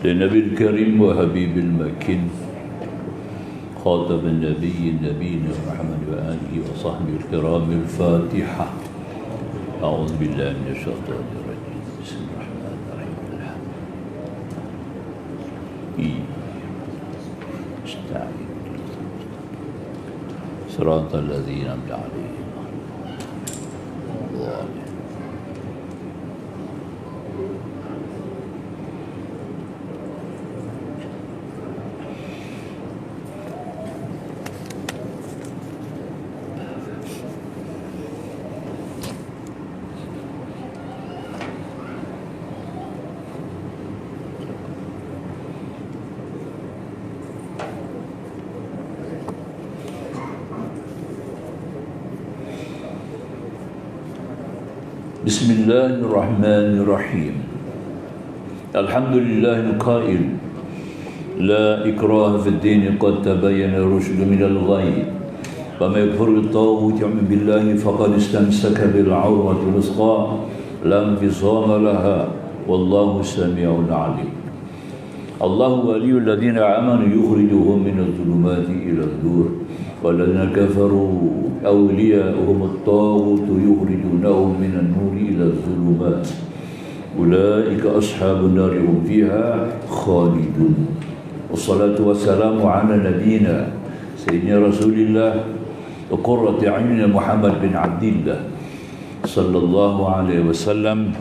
للنبي الكريم وحبيب المكين خاتم النبي نبينا محمد وآله وصحبه الكرام. الفاتحة. أعوذ بالله من الشيطان الرجيم. بسم الله الرحمن الرحيم. استعين صراط الذين أنعمت عليهم غير المغضوب. بسم الله الرحمن الرحيم. الحمد لله القائل لا إكراه في الدين قد تبين الرشد من الغي ومن يكفر بالطاغوت يؤمن بالله فقد استمسك بالعروة الوثقى لا انفصام لها والله سميع عليم. الله ولي الذين آمنوا يخرجهم من الظلمات إلى النور والذين كفروا أولياؤهم الطاغوت يخرجونهم من النور إلى الظلمات أولئك أصحاب النار هم فيها خالدون. والصلاة والسلام على نبينا سيدنا رسول الله وقرة أعيننا محمد بن عبد الله صلى الله عليه وسلم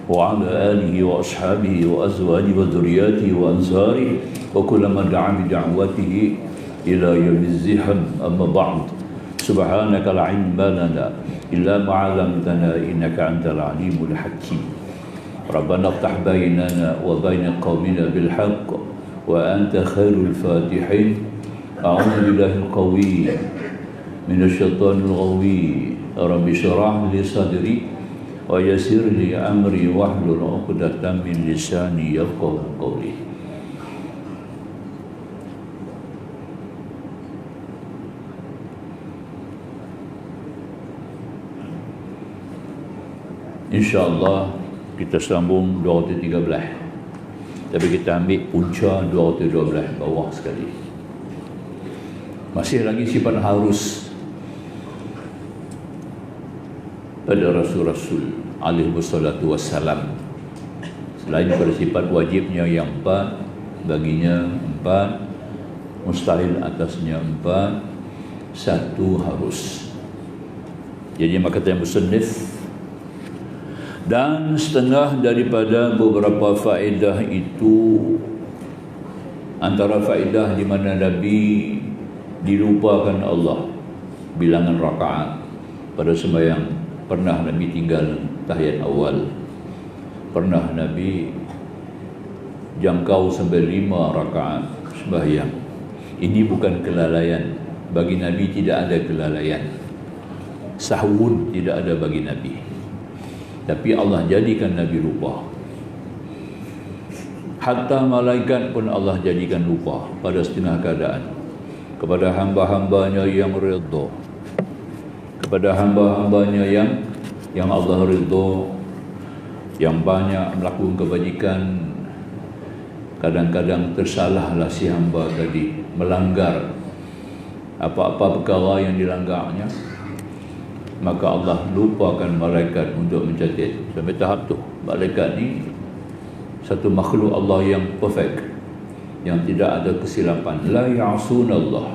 وعلى آله وأصحابه وأزواجه وذرياته وأنصاره وكل من دعا بدعوته إلى يوم الزحم. أما بعد، سبحانك لا علم لنا إلا ما علمتنا إنك أنت العليم الحكيم. ربنا افتح بيننا وبين قومنا بالحق وأنت خير الفاتحين. أعوذ بالله القوي من الشيطان الغوي. رب اشرح لي صدري ويسر لي أمري واحلل عقدة من لساني يفقهوا قولي. InsyaAllah kita sambung 213, tapi kita ambil punca 212 bawah sekali. Masih lagi sifat harus pada Rasul-Rasul alaihi wassalatu wassalam. Selain pada sifat wajibnya yang 4, baginya 4, mustahil atasnya 4, 1 harus. Jadi maka kata musannif, dan setengah daripada beberapa faedah itu, antara faedah di mana Nabi dilupakan Allah bilangan rakaat pada sembahyang. Pernah Nabi tinggal tahiyat awal, pernah Nabi jangkau sampai 5 rakaat sembahyang. Ini bukan kelalaian. Bagi Nabi tidak ada kelalaian. Sahwun tidak ada bagi Nabi. Tapi Allah jadikan Nabi lupa. Hatta malaikat pun Allah jadikan lupa pada setengah keadaan. Kepada hamba-hambanya yang redha, kepada hamba-hambanya yang Allah redha, yang banyak melakukan kebajikan, kadang-kadang tersalahlah si hamba tadi, melanggar apa-apa perkara yang dilanggarnya, maka Allah lupakan malaikat untuk mencatat. Sampai tahap tu malaikat ni satu makhluk Allah yang perfect, yang tidak ada kesilapan. La ya'sunallah,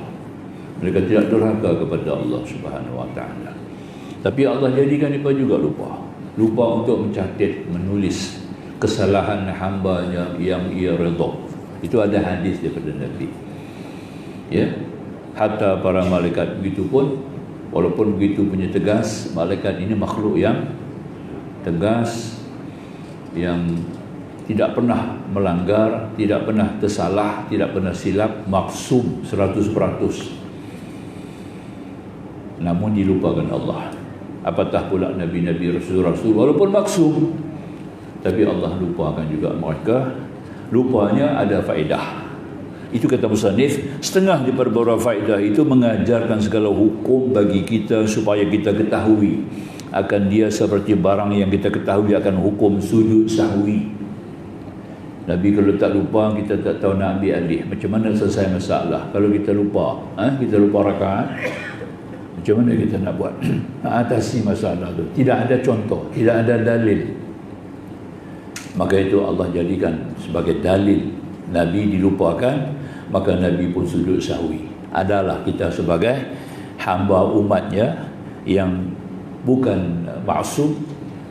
mereka tidak durhaka kepada Allah Subhanahu wa taala. Tapi Allah jadikan mereka juga lupa untuk mencatat, menulis kesalahan hambanya yang ia redha. Itu ada hadis daripada Nabi. Ya, hatta para malaikat begitu pun, walaupun begitu punya tegas, malaikat ini makhluk yang tegas, yang tidak pernah melanggar, tidak pernah tersalah, tidak pernah silap, maksum 100%. Namun dilupakan Allah. Apatah pula Nabi-Nabi, Rasul-Rasul, walaupun maksum, tapi Allah lupakan juga mereka. Lupanya ada faedah. Itu kata musannif, setengah daripada beberapa faedah itu mengajarkan segala hukum bagi kita supaya kita ketahui akan dia seperti barang yang kita ketahui akan hukum sujud sahwi. Nabi kalau tak lupa, kita tak tahu nak ambil alih. Macam mana selesai masalah? Kalau kita lupa, kita lupa rakaat, macam mana kita nak buat? Atasi masalah tu. Tidak ada contoh, tidak ada dalil. Maka itu Allah jadikan sebagai dalil. Nabi dilupakan, maka Nabi pun sujud sahwi. Adalah kita sebagai hamba umatnya yang bukan maksum,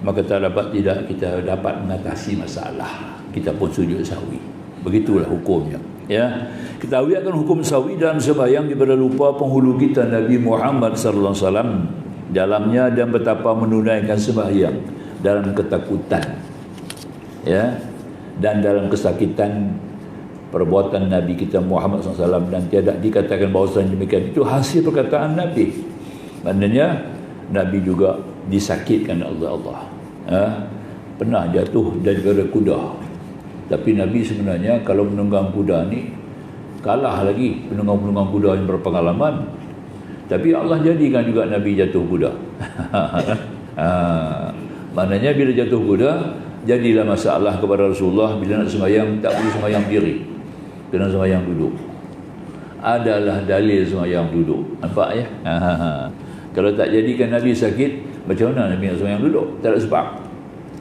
maka tidak kita dapat mengatasi masalah, kita pun sujud sahwi. Begitulah hukumnya, ya. Ketahui akan hukum sahwi dalam sembahyang daripada lupa penghulu kita Nabi Muhammad sallallahu alaihi wasallam dalamnya, dan betapa menunaikan sembahyang dalam ketakutan, ya, dan dalam kesakitan perbuatan Nabi kita Muhammad SAW, dan tiada dikatakan bahawasanya demikian itu hasil perkataan Nabi. Maknanya Nabi juga disakitkan oleh Allah. Pernah jatuh daripada kuda, tapi Nabi sebenarnya kalau menunggang kuda ni kalah lagi penunggang-penunggang kuda yang berpengalaman. Tapi Allah jadikan juga Nabi jatuh kuda. Maknanya bila jatuh kuda, jadilah masalah kepada Rasulullah bila nak sembahyang tak boleh sembahyang diri, kena sembahyang duduk. Adalah dalil sembahyang duduk. Nampak ya? Kalau tak jadikan Nabi sakit, macam mana Nabi nak sembahyang duduk? Tak ada sebab.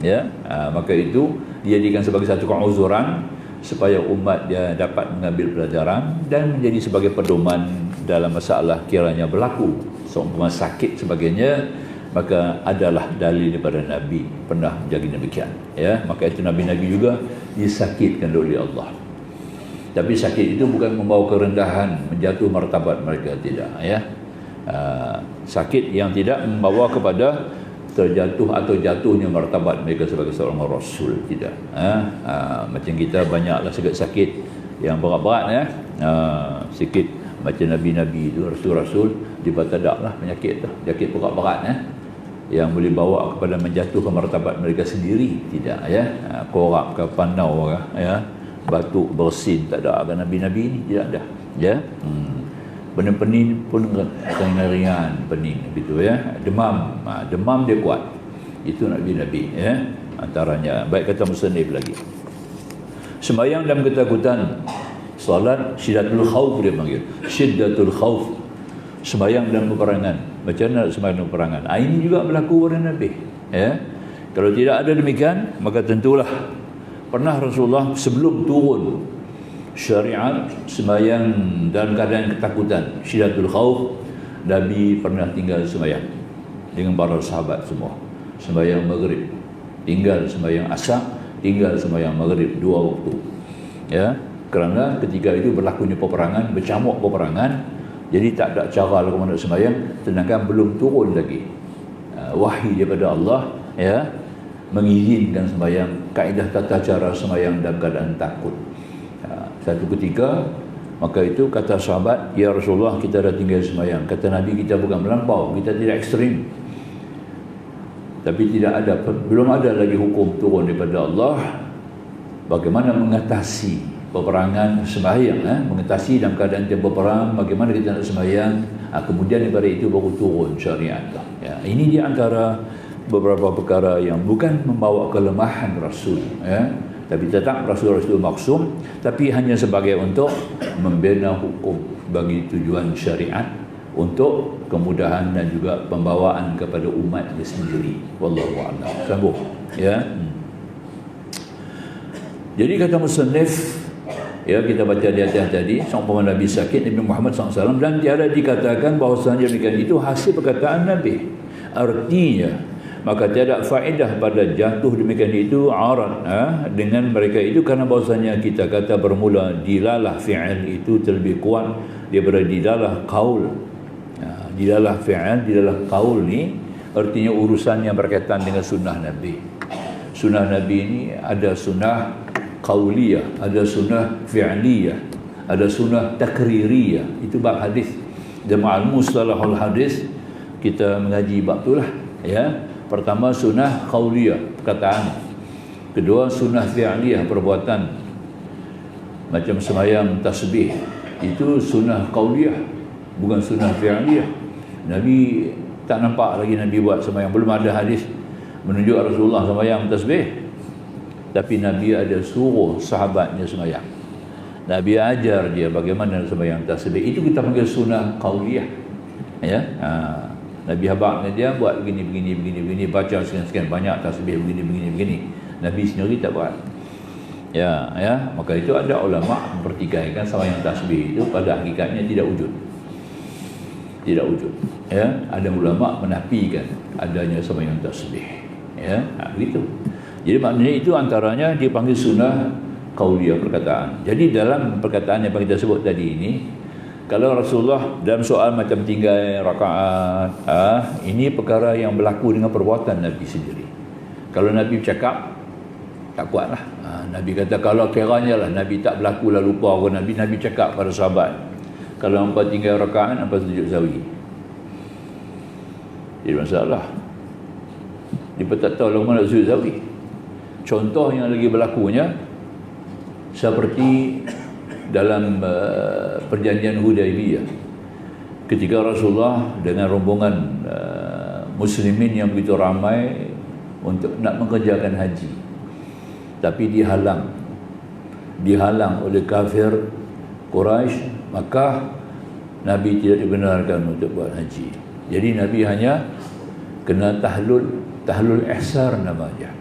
Ya, maka itu dijadikan sebagai satu keuzuran supaya umat dia dapat mengambil pelajaran dan menjadi sebagai pedoman dalam masalah kiranya berlaku seumpama sakit sebagainya, maka adalah dalil daripada Nabi pernah jadi demikian, ya. Maka itu Nabi-Nabi juga disakitkan oleh Allah. Tapi sakit itu bukan membawa kerendahan, menjatuh martabat mereka, tidak, ya. Sakit yang tidak membawa kepada terjatuh atau jatuhnya martabat mereka sebagai seorang rasul, tidak. Macam kita banyaklah sakit yang berat-berat, ya. Sikit macam Nabi-Nabi itu, rasul-rasul, dia taklah penyakit tu, penyakit berat-berat, ya, yang boleh bawa kepada menjatuhkan martabat mereka sendiri, tidak, ya. Korak ke panau ke, ya, batuk bersin, tak ada. Nabi-Nabi ni tidak ada, ya. Pening pun ringan, pening begitu, ya. Demam, demam dia kuat. Itu Nabi-Nabi, ya, antaranya. Baik, kata musannif lagi, sembahyang dalam ketakutan, solat syiddatul khauf, dia panggil syiddatul khauf, sembahyang dalam peperangan. Macam mana sembahyang dalam peperangan? Ini juga berlaku pada Nabi, ya. Kalau tidak ada demikian, maka tentulah pernah Rasulullah sebelum turun syariat sembahyang dalam keadaan ketakutan, syiddatul khauf, Nabi pernah tinggal sembahyang dengan para sahabat semua. Sembahyang maghrib, tinggal sembahyang asar, tinggal sembahyang maghrib, 2 waktu, ya. Kerana ketika itu berlakunya peperangan, bercamuk peperangan, jadi tak ada cara lagu nak sembahyang, sedangkan belum turun lagi wahyu daripada Allah, ya, mengizinkan sembahyang, kaedah tata cara sembahyang dalam keadaan takut. Satu ketika, maka itu kata sahabat, ya Rasulullah, kita dah tinggal sembahyang. Kata Nabi, kita bukan melampau, kita tidak ekstrim, tapi belum ada lagi hukum turun daripada Allah bagaimana mengatasi peperangan sembahyang, mengatasi dalam keadaan dia berperang, bagaimana kita nak sembahyang. Kemudian daripada itu baru turun syariat, ya. Ini di antara beberapa perkara yang bukan membawa kelemahan Rasul, ya, tapi tetap Rasul-Rasul maksum, tapi hanya sebagai untuk membina hukum bagi tujuan syariat, untuk kemudahan dan juga pembawaan kepada umatnya sendiri. Wallahu a'lam. Sambung, ya. Jadi kata musannif, ya, kita baca di atas tadi, seumpama Nabi sakit, Nabi Muhammad SAW, dan tiada dikatakan bahawasanya demikian itu hasil perkataan Nabi. Artinya, maka tiada faedah pada jatuh demikian itu arad dengan mereka itu, kerana bahawasanya kita kata bermula dilalah fi'il itu terlebih kuat daripada dilalah qaul. Dilalah fi'il, dilalah qaul ni artinya urusan yang berkaitan dengan sunnah Nabi. Sunnah Nabi ini ada sunnah qauliyah, ada sunnah fi'liyah, ada sunnah takririyah. Itu bab hadis. Jama'al mustalahul hadis, kita mengaji bab itulah, ya. Pertama sunnah qauliyah, perkataan. Kedua sunnah fi'liyah, perbuatan. Macam sembahyang tasbih, itu sunnah qauliyah, bukan sunnah fi'liyah. Nabi tak nampak lagi Nabi buat sembahyang, belum ada hadis menunjuk Rasulullah sembahyang tasbih. Tapi Nabi ada suruh sahabatnya sembahyang. Nabi ajar dia bagaimana sembahyang tasbih. Itu kita panggil sunnah qauliyah. Ya. Nabi habaqnya dia buat begini, baca sekian-sekian banyak tasbih begini. Nabi sendiri tak buat. Ya, maka itu ada ulama mempertikaikan sembahyang tasbih itu pada hakikatnya tidak wujud. Ya, ada ulama menafikan adanya sembahyang tasbih. Ya, begitu. Jadi maknanya itu antaranya dipanggil sunnah qauliyah perkataan. Jadi dalam perkataan yang kita sebut tadi ini, kalau Rasulullah dalam soal macam tinggal rakaat, ini perkara yang berlaku dengan perbuatan Nabi sendiri. Kalau Nabi bercakap, tak kuatlah. Nabi kata kalau kiranya lah Nabi tak berlaku lah lupa orang Nabi cakap pada sahabat, kalau hampa tinggal rakaat, hampa sujud sahwi. Jadi masalah. Dia tak tahu lah mana sujud sahwi. Contoh yang lagi berlakunya seperti dalam perjanjian Hudaibiyah, ketika Rasulullah dengan rombongan muslimin yang begitu ramai untuk nak mengerjakan haji, tapi dihalang oleh kafir Quraisy, maka Nabi tidak dibenarkan untuk buat haji. Jadi Nabi hanya kena tahlul ihsar namanya.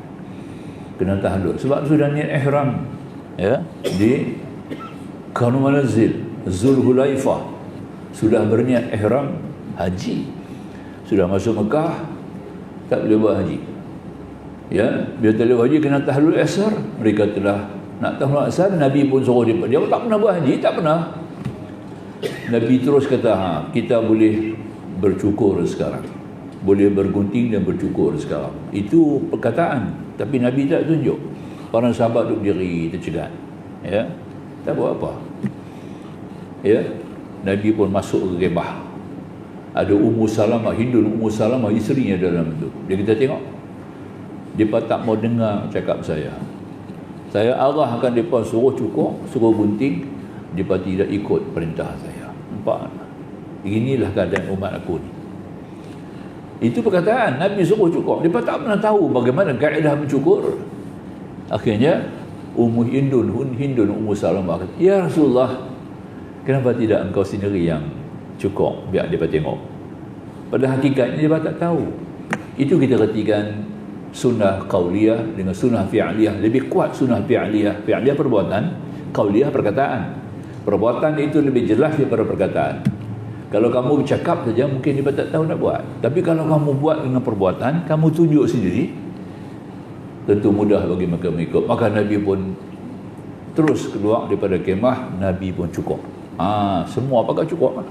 Kena tahlul sebab sudah niat ihram, ya, di Kanu Manazil Zulhulaifah, sudah berniat ihram haji, sudah masuk Mekah, tak boleh buat haji. Ya, bila tak boleh buat haji kena tahlul ihsar. Mereka telah nak tahlul ihsar, Nabi pun suruh dia tak pernah buat haji, tak pernah. Nabi terus kata, kita boleh bercukur sekarang, boleh bergunting dan bercukur sekarang. Itu perkataan, tapi Nabi tak tunjuk. Para sahabat duduk diri tercegat, ya, tak buat apa. Ya, Nabi pun masuk ke kemah. Ada Ummu Salamah, Hindun Ummu Salamah, isterinya dalam itu. Dia kita tengok, dia tak mau dengar cakap saya arahkan mereka suruh cukur, suruh gunting, mereka tidak ikut perintah saya. Nampak? Inilah keadaan umat aku ni. Itu perkataan Nabi suruh cukur, mereka tak pernah tahu bagaimana kaedah mencukur. Akhirnya Hindun Ummu Salamah kata, ya Rasulullah, kenapa tidak engkau sendiri yang cukur, biar dia tengok. Pada hakikatnya dia tak tahu. Itu kita katakan sunnah qauliyah dengan sunnah fi'liyah. Lebih kuat sunnah fi'liyah. Fi'liyah perbuatan, qauliyah perkataan. Perbuatan itu lebih jelas daripada perkataan. Kalau kamu bercakap saja mungkin dia tak tahu nak buat. Tapi kalau kamu buat dengan perbuatan, kamu tunjuk sendiri, tentu mudah bagi mereka mengikut. Maka Nabi pun terus keluar daripada kemah, Nabi pun cukup. Semua pakai cukup.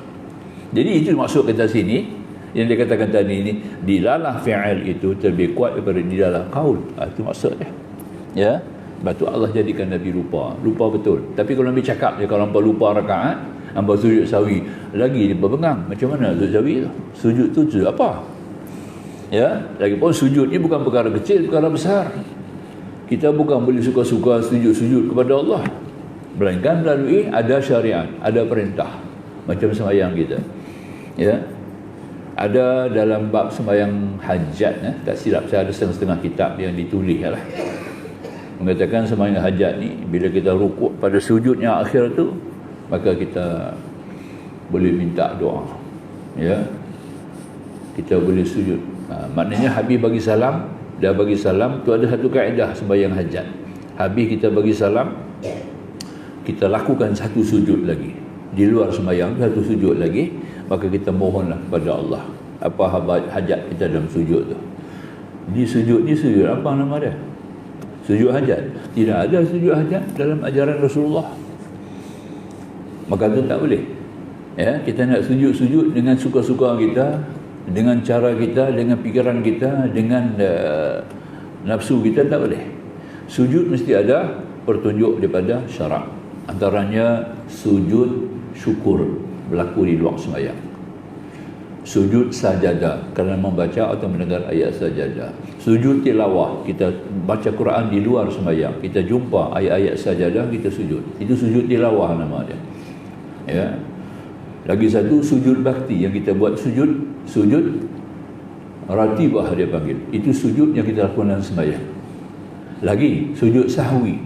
Jadi itu maksud kita sini, yang dia katakan tadi ini, dilalah fi'il itu lebih kuat daripada dilalah qaul. Itu maksudnya. Ya. Sebab tu Allah jadikan Nabi lupa betul. Tapi kalau Nabi cakap dia, kalau hampa lupa rakaat, hampa sujud sahwi, lagi dia berbengang. Macam mana sujud sahwi tu? Sujud tu sujud apa? Ya, lagipun sujud ni bukan perkara kecil, perkara besar. Kita bukan boleh suka-suka sujud kepada Allah, melainkan melalui ada syariat, ada perintah. Macam sembahyang kita. Ya. Ada dalam bab sembahyang hajat, tak silap saya ada setengah-setengah kitab yang ditulis lah, mengatakan sembahyang hajat ni bila kita rukuk pada sujudnya akhir tu, maka kita boleh minta doa. Ya. Kita boleh sujud. Maknanya habis bagi salam, dah bagi salam tu ada satu kaedah sembahyang hajat. Habis kita bagi salam, kita lakukan satu sujud lagi. Di luar sembahyang satu sujud lagi, maka kita mohonlah kepada Allah apa hajat kita dalam sujud tu. Di sujud ni sujud apa nama dia? Sujud hajat. Tidak ada sujud hajat dalam ajaran Rasulullah. Maka tu tak boleh. Ya, kita nak sujud dengan suka-suka kita, dengan cara kita, dengan fikiran kita, dengan nafsu kita, tak boleh. Sujud mesti ada pertunjuk daripada syarak. Antaranya sujud syukur berlaku di luar sembahyang. Sujud sajadah kerana membaca atau mendengar ayat sajadah. Sujud tilawah, kita baca Quran di luar sembahyang, kita jumpa ayat-ayat sajadah, kita sujud. Itu sujud tilawah nama dia. Ya. Lagi satu sujud bakti yang kita buat, sujud ratibah dia panggil. Itu sujud yang kita lakukan dalam sembahyang. Lagi sujud sahwi,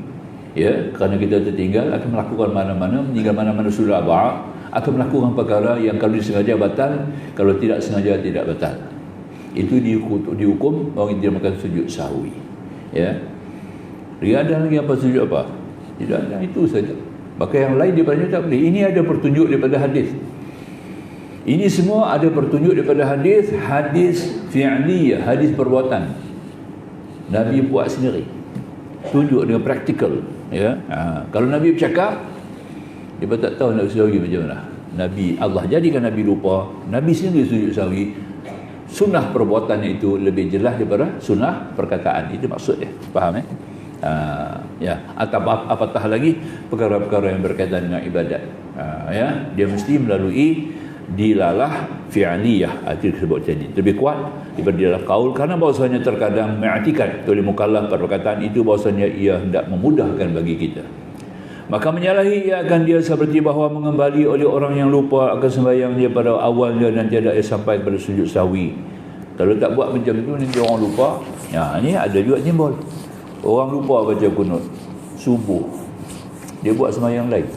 ya, kerana kita tertinggal akan melakukan mana-mana, meninggal mana-mana sudah abad, akan melakukan perkara yang kalau disengaja batal, kalau tidak sengaja tidak batal. Itu dihukum orang yang makan sujud sahwi. Ya. Dia ada lagi apa sujud apa? Tidak ada, itu saja. Maka yang lain daripada tak boleh. Ini ada pertunjuk daripada hadis. Ini semua ada pertunjuk daripada hadis, hadis fi'liyah, hadis perbuatan. Nabi buat sendiri. Tunjuk dengan praktikal, ya. Kalau Nabi bercakap, dia tak tahu nak sujud macam mana. Nabi, Allah jadikan Nabi lupa, Nabi sendiri sujud sahwi. Sunnah perbuatannya itu lebih jelas daripada sunnah perkataan. Itu maksud dia. Faham, ya, atau apatah lagi perkara-perkara yang berkaitan dengan ibadat. Ya, dia mesti melalui dilalah fi'liyah, itu disebut jadi lebih kuat daripada dilalah qaul, kerana bahawasanya terkadang mengiktikad oleh mukallaf perkataan itu bahawasanya ia hendak memudahkan bagi kita, maka menyalahi ia akan dia seperti bahawa mengembali oleh orang yang lupa akan sembahyang dia pada awalnya dan tidak sampai kepada sujud sahwi. Kalau tak buat macam itu nanti orang lupa. Ya, ini ada juga simbol. Orang lupa baca kunut subuh, dia buat sembahyang lain.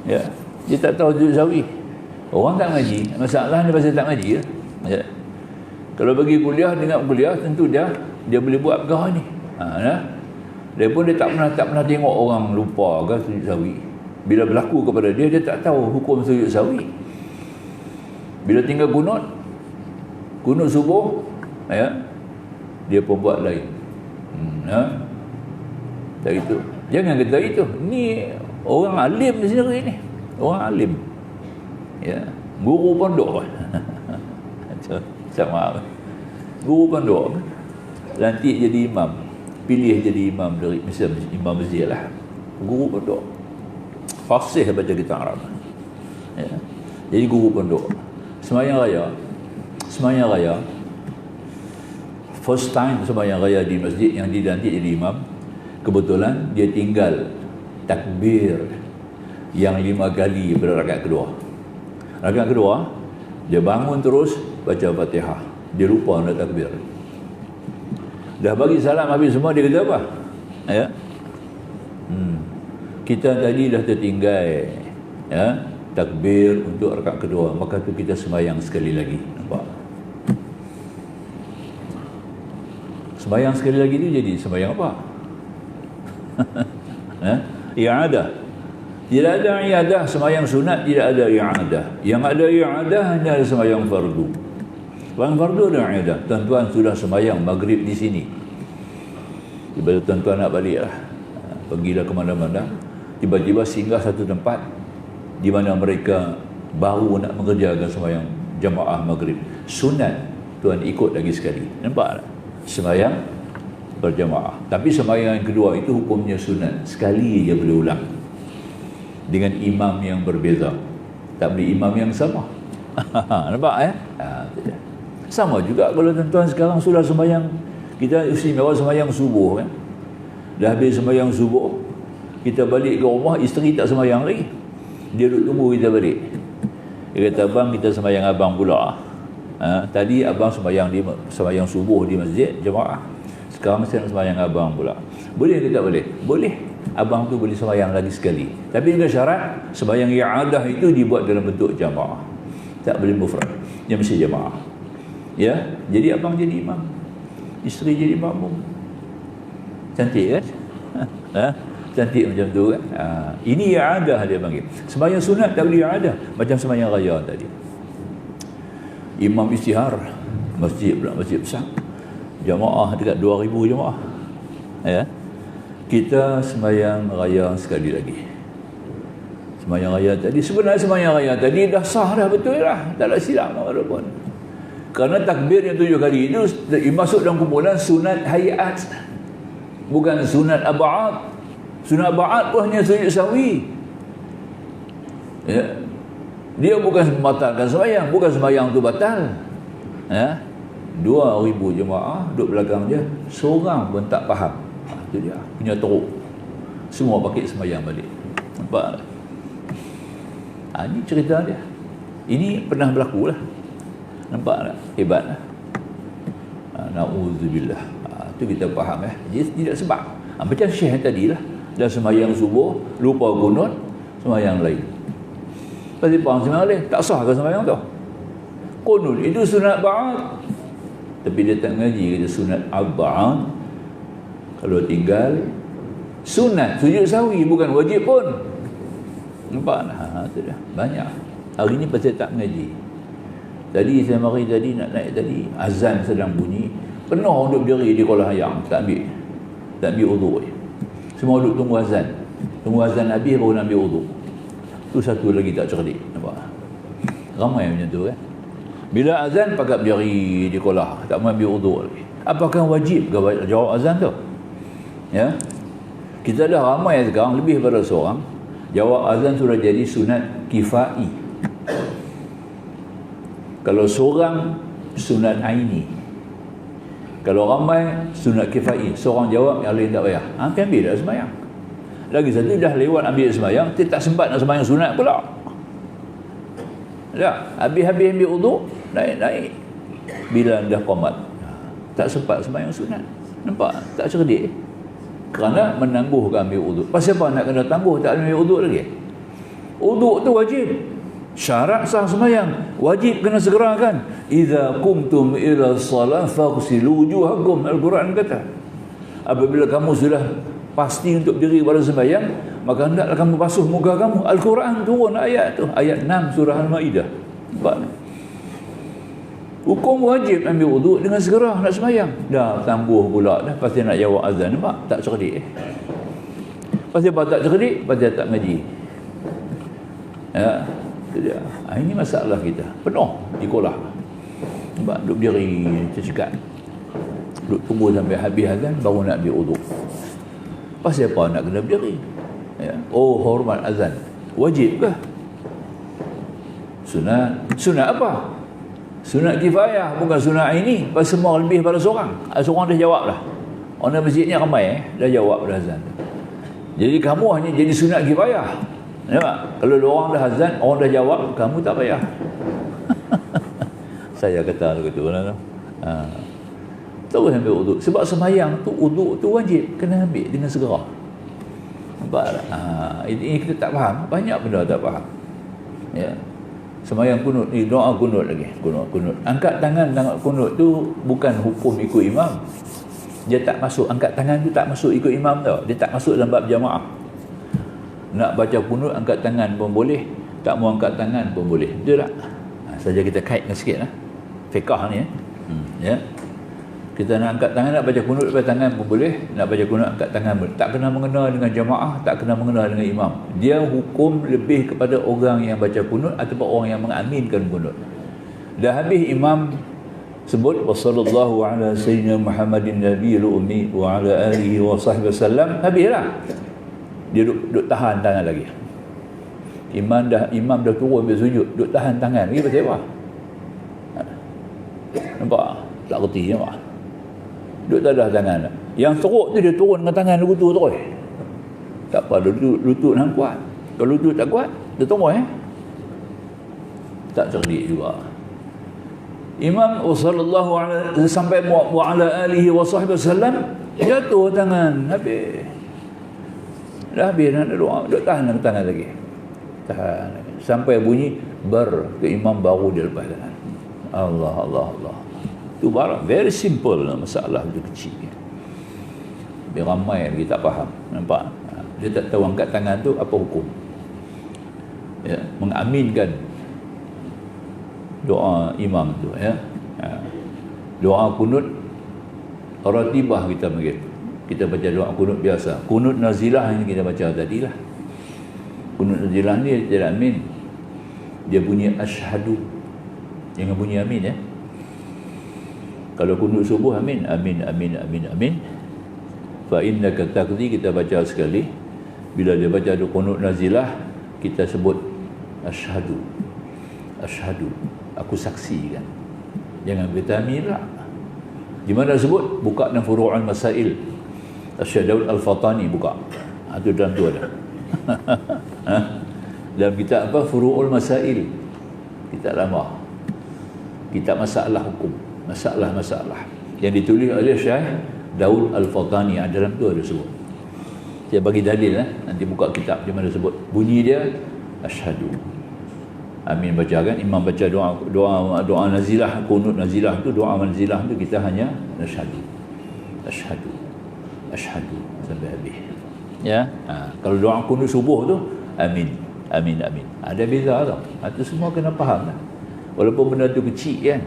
Ya, dia tak tahu sujud sahwi. Orang tak ngaji, masalah ni pasal tak ngaji, ya. Ya. Kalau bagi kuliah, dengar kuliah, tentu dia boleh buat perkara ni. Ya. Dia pun dia tak pernah tengok orang lupa ke sujud sahwi. Bila berlaku kepada dia, dia tak tahu hukum sujud sahwi. Bila tinggal kunut subuh, ya, dia pun buat lain. Ya. Tak itu. Jangan kata itu. Ni orang alim di sini ni. Orang alim. Ya, guru pondok. Sama. Guru pondok nanti jadi imam. Pilih jadi imam dari misalnya imam masjid lah. Guru pondok. Fasih baca kitab Arab. Ya. Jadi guru pondok. Sembahyang raya. First time sembahyang raya di masjid yang dia nanti jadi imam. Kebetulan dia tinggal takbir yang 5 kali pada rakaat kedua. Rakaat kedua, dia bangun terus baca Fatihah. Dia lupa nak takbir. Dah bagi salam habis semua, dia kata apa? Ya. Kita tadi dah tertinggal, ya, takbir untuk rakaat kedua, maka tu kita sembahyang sekali lagi. Nampak? Sembahyang sekali lagi tu jadi sembahyang apa? I'adah. Tidak ada i'adah, sembahyang sunat tidak ada i'adah. Yang ada i'adah hanya ada sembahyang fardu. Sembahyang fardu ada i'adah. Tuan-tuan sudah sembahyang maghrib di sini. Tiba-tiba tuan-tuan nak balik lah. Pergilah ke mana-mana. Tiba-tiba singgah satu tempat di mana mereka baru nak mengerjakan sembahyang jamaah maghrib. Sunat, tuan ikut lagi sekali. Nampak tak? Sembahyang berjamaah. Tapi sembahyang yang kedua itu hukumnya sunat. Sekali je boleh ulang. Dengan imam yang berbeza. Tak boleh imam yang sama. Nampak, ya? Sama juga kalau tuan-tuan sekarang sudah sembahyang, kita istimewa sembahyang subuh, kan? Dah habis sembahyang subuh, kita balik ke rumah, isteri tak sembahyang lagi. Dia duduk tunggu kita balik. Dia kata, abang, kita sembahyang abang pula. Tadi abang sembahyang subuh di masjid jemaah. Sekarang saya nak sembahyang abang pula. Boleh ke tak boleh? Boleh. Abang tu boleh sembahyang lagi sekali. Tapi dengan syarat sembahyang i'adah itu dibuat dalam bentuk jamaah. Tak boleh mufrad. Dia mesti jamaah. Ya, jadi abang jadi imam, isteri jadi makmum. Cantik kan? Cantik macam tu kan? Ini i'adah dia panggil. Sembahyang sunat tak boleh i'adah, macam sembahyang raya tadi. Imam istihar, masjid pula, masjid besar. Jamaah dekat 2000 jamaah. Ya. Kita sembahyang raya sekali lagi. Sembahyang raya tadi, sebenarnya sembahyang raya tadi dah sah dah, betul lah. Tak ada silap walaupun. Kerana takbir yang 7 kali itu masuk dalam kumpulan sunat hayat. Bukan sunat ab'ad. Sunat ab'ad pun hanya sujud sahwi. Ya. Dia bukan membatalkan sembahyang, bukan sembahyang tu batal. Ya. 2000 jemaah duduk belakang dia, seorang pun tak faham. Itu dia punya teruk. Semua pakai sembahyang balik. Nampak? Ini cerita dia. Ini pernah berlaku lah. Nampak tak? Hebat lah. Na'udzubillah. tu kita faham Jadi tidak sebab. Macam Syekh tadi lah. Dah sembahyang subuh, lupa kunut, sembahyang lain. Pasti faham sembahyang lain. Tak sah ke sembahyang tu? Kunut itu sunat ba'ad. Tapi dia tak ngaji kata sunat al-ba'ad. Kalau tinggal sunat sujud sahwi, bukan wajib pun. Nampak? Tu dah. Banyak. Hari ni pasal tak mengaji. Tadi saya mari tadi nak naik tadi, azan sedang bunyi, penuh duduk berdiri di kolam ayam, tak ambil uduk. Semua duduk tunggu azan. Tunggu azan habis baru nak ambil uduk. Tu satu lagi tak cerdik, nampak? Ramai macam tu Bila azan pakat berdiri di kolam, tak mau ambil uduk lagi. Apakah wajib ke jawab azan tu? Ya. Kita dah ramai sekarang, lebih daripada seorang. Jawab azan sudah jadi sunat kifai. Kalau seorang sunat aini. Kalau ramai sunat kifai. Seorang jawab, yang lain tak payah. Kan ambil dah sembahyang. Lagi satu dah lewat ambil sembahyang, dia tak sempat nak sembahyang sunat pula. Dah habis-habis ambil uduk, naik. Bila dah qamat, tak sempat sembahyang sunat. Nampak? Tak cerdik. Kerana menangguhkan ambil uduk. Pasal apa nak kena tangguh tak ambil uduk lagi? Uduk tu wajib. Syarat sah sembahyang wajib kena segerakan. Idza qumtum ila shalah faghsilu wujuhakum. Al-Quran kata, apabila kamu sudah pasti untuk diri pada sembahyang, maka hendaklah kamu basuh muka kamu. Al-Quran turun ayat tu, ayat 6 surah Al-Maidah. Nampak? Hukum wajib ambil wuduk dengan segera nak sembahyang. Dah tangguh pula dah pasti nak jawab azan. Nampak? Tak cerdik. Pasal apa tak cerdik? Pasal tak ngaji. Dia. Ini masalah kita. Penuh di kolah. Nampak? Duduk berdiri tercekat. Duduk tunggu sampai habis azan baru nak ambil wuduk. Pasal apa nak kena berdiri? Oh, hormat azan. Wajib ke? Sunat. Sunat apa? Sunat kifayah, bukan sunat aini. Pasal semua lebih pada seorang. Seorang dah jawab dah. Orang masjidnya ramai dah jawab dah azan. Jadi kamu hanya jadi sunat kifayah. Nampak? Kalau orang dah azan, orang dah jawab, kamu tak payah. Saya kata begitu lah. Terus ambil uduk. Sebab sembahyang tu, uduk tu wajib. Kena ambil dengan segera. Nampak tak? Ini kita tak faham. Banyak benda tak faham. Ya. Sembahyang kunut ni, doa kunut lagi. Kunut. Angkat tangan kunut tu bukan hukum ikut imam. Dia tak masuk. Angkat tangan tu tak masuk ikut imam tau. Dia tak masuk dalam bab jamaah. Nak baca kunut, angkat tangan pun boleh. Tak mau angkat tangan pun boleh. Betul tak? Saja kita kaitkan sikit lah. Fiqah ni. Ya. Kita nak angkat tangan, nak baca kunut depan tangan pun boleh. Nak baca kunut, angkat tangan pun. Tak kena mengena dengan jamaah, tak kena mengena dengan imam. Dia hukum lebih kepada orang yang baca kunut ataupun orang yang mengaminkan kunut. Dah habis imam sebut wassallallahu ala sayyidina Muhammadin nabiyil ummi wa ala alihi wa sahbihi wasallam. Habislah. Dia duduk tahan tangan lagi. Imam dah turun ambil sujud, duduk tahan tangan lagi pasal apa? Nampak? Tak reti nampak? Duduk tadah tangan. Yang teruk tu dia turun dengan tangan lutut terus. Tak apa, lutut hang kuat. Kalau lutut tak kuat, dia tunggu tak cerdik juga. Imam sallallahu alaihi sampai wa ala alihi wa sahbihi wasallam jatuh tangan habis. Dah habis nak doa, duduk tahan dengan tangan lagi. Tahan sampai bunyi ke imam baru dia lepas tangan. Allah. Itu barang very simple masalah itu kecil. Biar ramai lagi tak faham. Nampak? Dia tak tahu angkat tangan tu apa hukum. Ya, mengaminkan doa imam tu ya. Doa kunut ratibah kita panggil. Kita baca doa kunut biasa. Kunut nazilah yang kita baca tadi lah. Kunut nazilah ni dia amin. Dia bunyi asyhadu. Jangan bunyi amin ya. Kalau kunut subuh amin. Fa innaka taqdi kita baca sekali. Bila dia baca kunut nazilah kita sebut asyhadu. Aku saksikan. Jangan kita amin lah. Di mana sebut? Buka dalam Furu'ul Masail. Asy-Syadaud Al-Fatani buka. Itu dalam tu ada. Dalam kitab apa? Furu'ul Masail. Kitab lama. Kitab masalah hukum. Masalah-masalah. Yang ditulis oleh Syekh Daud Al-Fatani, dalam tu ada sebut. Saya bagi dalil nanti buka kitab di mana sebut. Bunyi dia asyhadu. Amin baca kan, imam baca doa nazilah, kunut nazilah tu, doa nazilah tu kita hanya asyhadu. Asyhadu. Asyhadu sampai habis. Ya. Kalau doa kunut subuh tu amin. Amin amin. Ada beza tau. Itu semua kena faham lah. Walaupun benda tu kecil kan,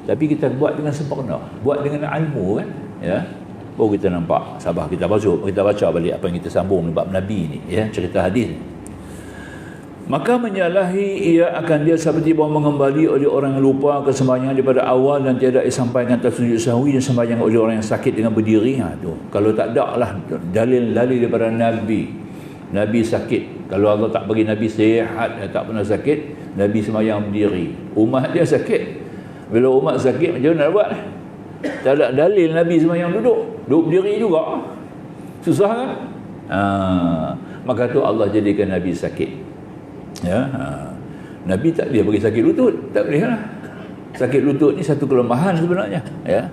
tapi kita buat dengan sempurna, buat dengan ilmu kan, ya. Baru kita nampak sabar. Kita baca balik apa yang kita sambung bab Nabi ni, ya, cerita hadis. Maka menyalahi ia akan dia seperti bahawa mengembali oleh orang yang lupa ke sembahyang daripada awal dan tiada disampaikan tersujud sahwi dan sembahyang oleh orang yang sakit dengan berdiri. Tu kalau tak ada lah dalil-dalil daripada Nabi sakit. Kalau Allah tak bagi Nabi sihat, tak pernah sakit, Nabi sembahyang berdiri. Umat dia sakit. Bila umat sakit macam mana nak buat? Tak ada dalil Nabi sembahyang duduk berdiri juga. Susah kan? Maka tu Allah jadikan Nabi sakit. Ya, Nabi tak boleh bagi sakit lutut, tak boleh lah. Sakit lutut ni satu kelemahan sebenarnya, ya.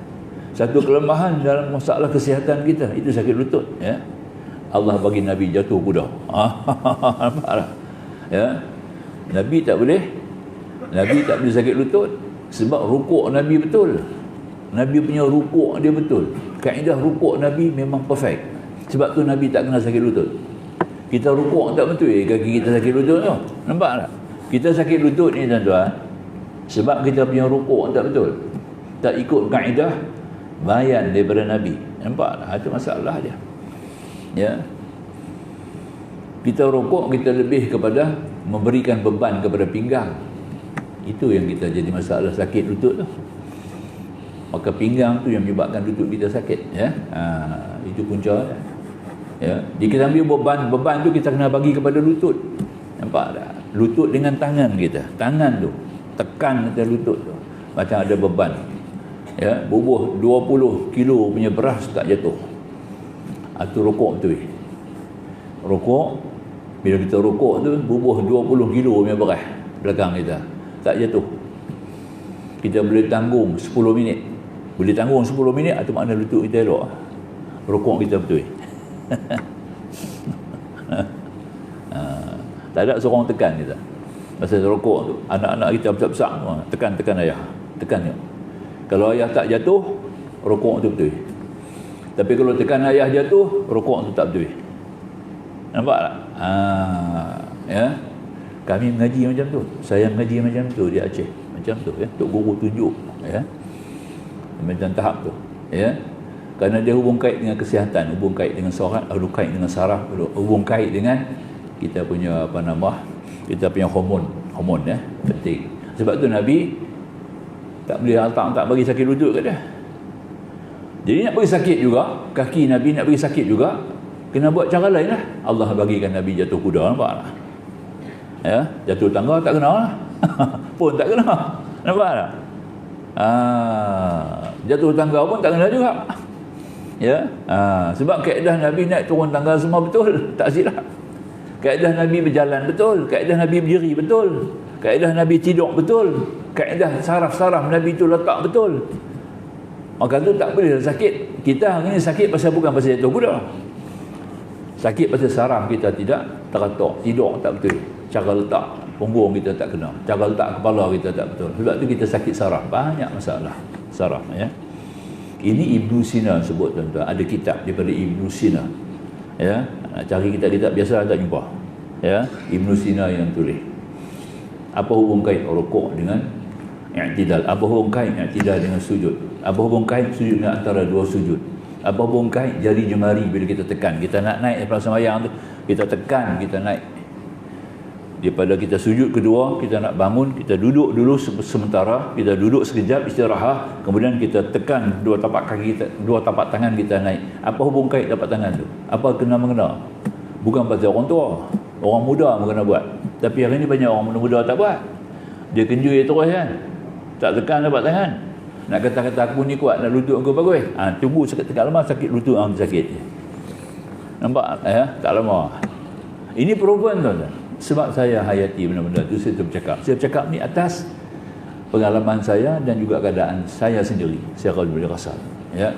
Satu kelemahan dalam masalah kesihatan kita, itu sakit lutut, ya. Allah bagi Nabi jatuh kuda. Nampaklah. Ya. Nabi tak boleh sakit lutut sebab rukuk Nabi betul. Nabi punya rukuk dia betul. Kaedah rukuk Nabi memang perfect. Sebab tu Nabi tak kena sakit lutut. Kita rukuk tak betul, kaki kita sakit lutut tu. Nampak tak? Kita sakit lutut ni tuan-tuan sebab kita punya rukuk tak betul. Tak ikut kaedah bayan daripada Nabi. Nampak tak? Itu masalah dia. Ya. Kita rukuk, kita lebih kepada memberikan beban kepada pinggang. Itu yang kita jadi masalah sakit lutut tu. Maka pinggang tu yang menyebabkan lutut kita sakit, ya. Itu punca dia. Ya, kita ambil beban tu kita kena bagi kepada lutut. Nampak tak? Lutut dengan tangan kita. Tangan tu tekan atas lutut tu. Macam ada beban. Ya, bubuh 20 kilo punya beras tak jatuh. Itu rukuk tu. Rukuk, bila kita rukuk tu bubuh 20 kilo punya beras belakang kita tak jatuh. Kita boleh tanggung 10 minit. Boleh tanggung 10 minit, itu makna lutut kita elok. Rukuk kita betul. Tak ada seorang tekan kita masa rokok tu. Anak-anak kita besar-besar tekan ayah, tekan dia. Kalau ayah tak jatuh, rokok tu betul. Tapi kalau tekan ayah jatuh, rokok tu tak betul. Nampak tak? Ya, kami mengaji macam tu, saya mengaji macam tu di Aceh, macam tu, ya. Tok Guru tunjuk, ya, macam tahap tu, ya. Kerana dia hubung kait dengan kesihatan, hubung kait dengan sorat, hubung kait dengan saraf, hubung kait dengan kita punya kita punya hormon, ya, penting. Sebab tu Nabi tak boleh tak bagi sakit lutut kat dia. Jadi nak bagi sakit juga, kaki Nabi nak bagi sakit juga, kena buat cara lain lah. Allah bagikan Nabi jatuh kuda, nampak tak? Ya, jatuh tangga tak kena lah. Pun tak kena. Nampak tak? Jatuh tangga pun tak kena juga. Ya, sebab kaedah Nabi naik turun tangga semua betul, tak silap. Kaedah Nabi berjalan betul, kaedah Nabi berdiri betul, kaedah Nabi tidur betul, kaedah saraf-saraf Nabi itu letak betul. Maka tu tak boleh sakit. Kita hari ni sakit bukan pasal jatuh kuda. Sakit pasal saraf kita tidak teratur, tidur tak betul, cara letak punggung kita tak kena, cara letak kepala kita tak betul. Sebab tu kita sakit saraf, banyak masalah saraf, ya. Ini Ibn Sina sebut, tuan-tuan. Ada kitab daripada Ibn Sina. Ya, nak cari kitab-kitab biasa tak jumpa. Ya, Ibn Sina yang tulis. Apa hubung kait rukuk dengan i'tidal? Apa hubung kait i'tidal dengan sujud? Apa hubung kait sujud dengan antara dua sujud? Apa hubung kait jari jemari bila kita tekan? Kita nak naik daripada sembahyang tu, kita tekan, kita naik. Daripada kita sujud kedua, kita nak bangun, kita duduk dulu sementara, kita duduk sekejap istirahat, kemudian kita tekan dua tapak kaki kita, dua tapak tangan kita naik. Apa hubung kait tapak tangan tu? Apa kena mengena? Bukan pasal orang tua, orang muda kena buat. Tapi hari ni banyak orang muda tak buat. Dia kenjui terus kan, tak tekan tapak tangan. Nak kata-kata aku ni kuat, nak lutut aku bagus. Tunggu tak lama sakit lutut orang sakit. Nampak, ya? Tak lama. Ini proven, tuan-tuan. Sebab saya hayati benda-benda itu, saya bercakap. Saya bercakap ni atas pengalaman saya dan juga keadaan saya sendiri secara lebih rasal. Ya.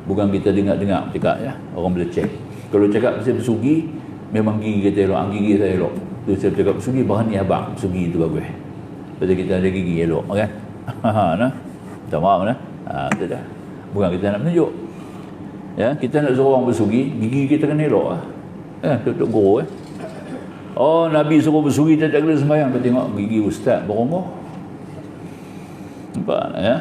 Bukan kita dengar-dengar cakap ya. Orang boleh check. Kalau cakap pasal bersugi, memang gigi kita elok, gigi saya elok. Tu saya cakap bersugi, berani abang, bersugi itu bagus. Pasal kita ada gigi elok kan. Nah. Tak maaf nah. Tu dah. Bukan kita nak menunjuk. Ya, kita nak suruh orang bersugi, gigi kita kena elok lah. Tok guru Oh, Nabi suruh bersugi tak kena sembahyang. Kita tengok gigi ustaz berumur. Nampak ya?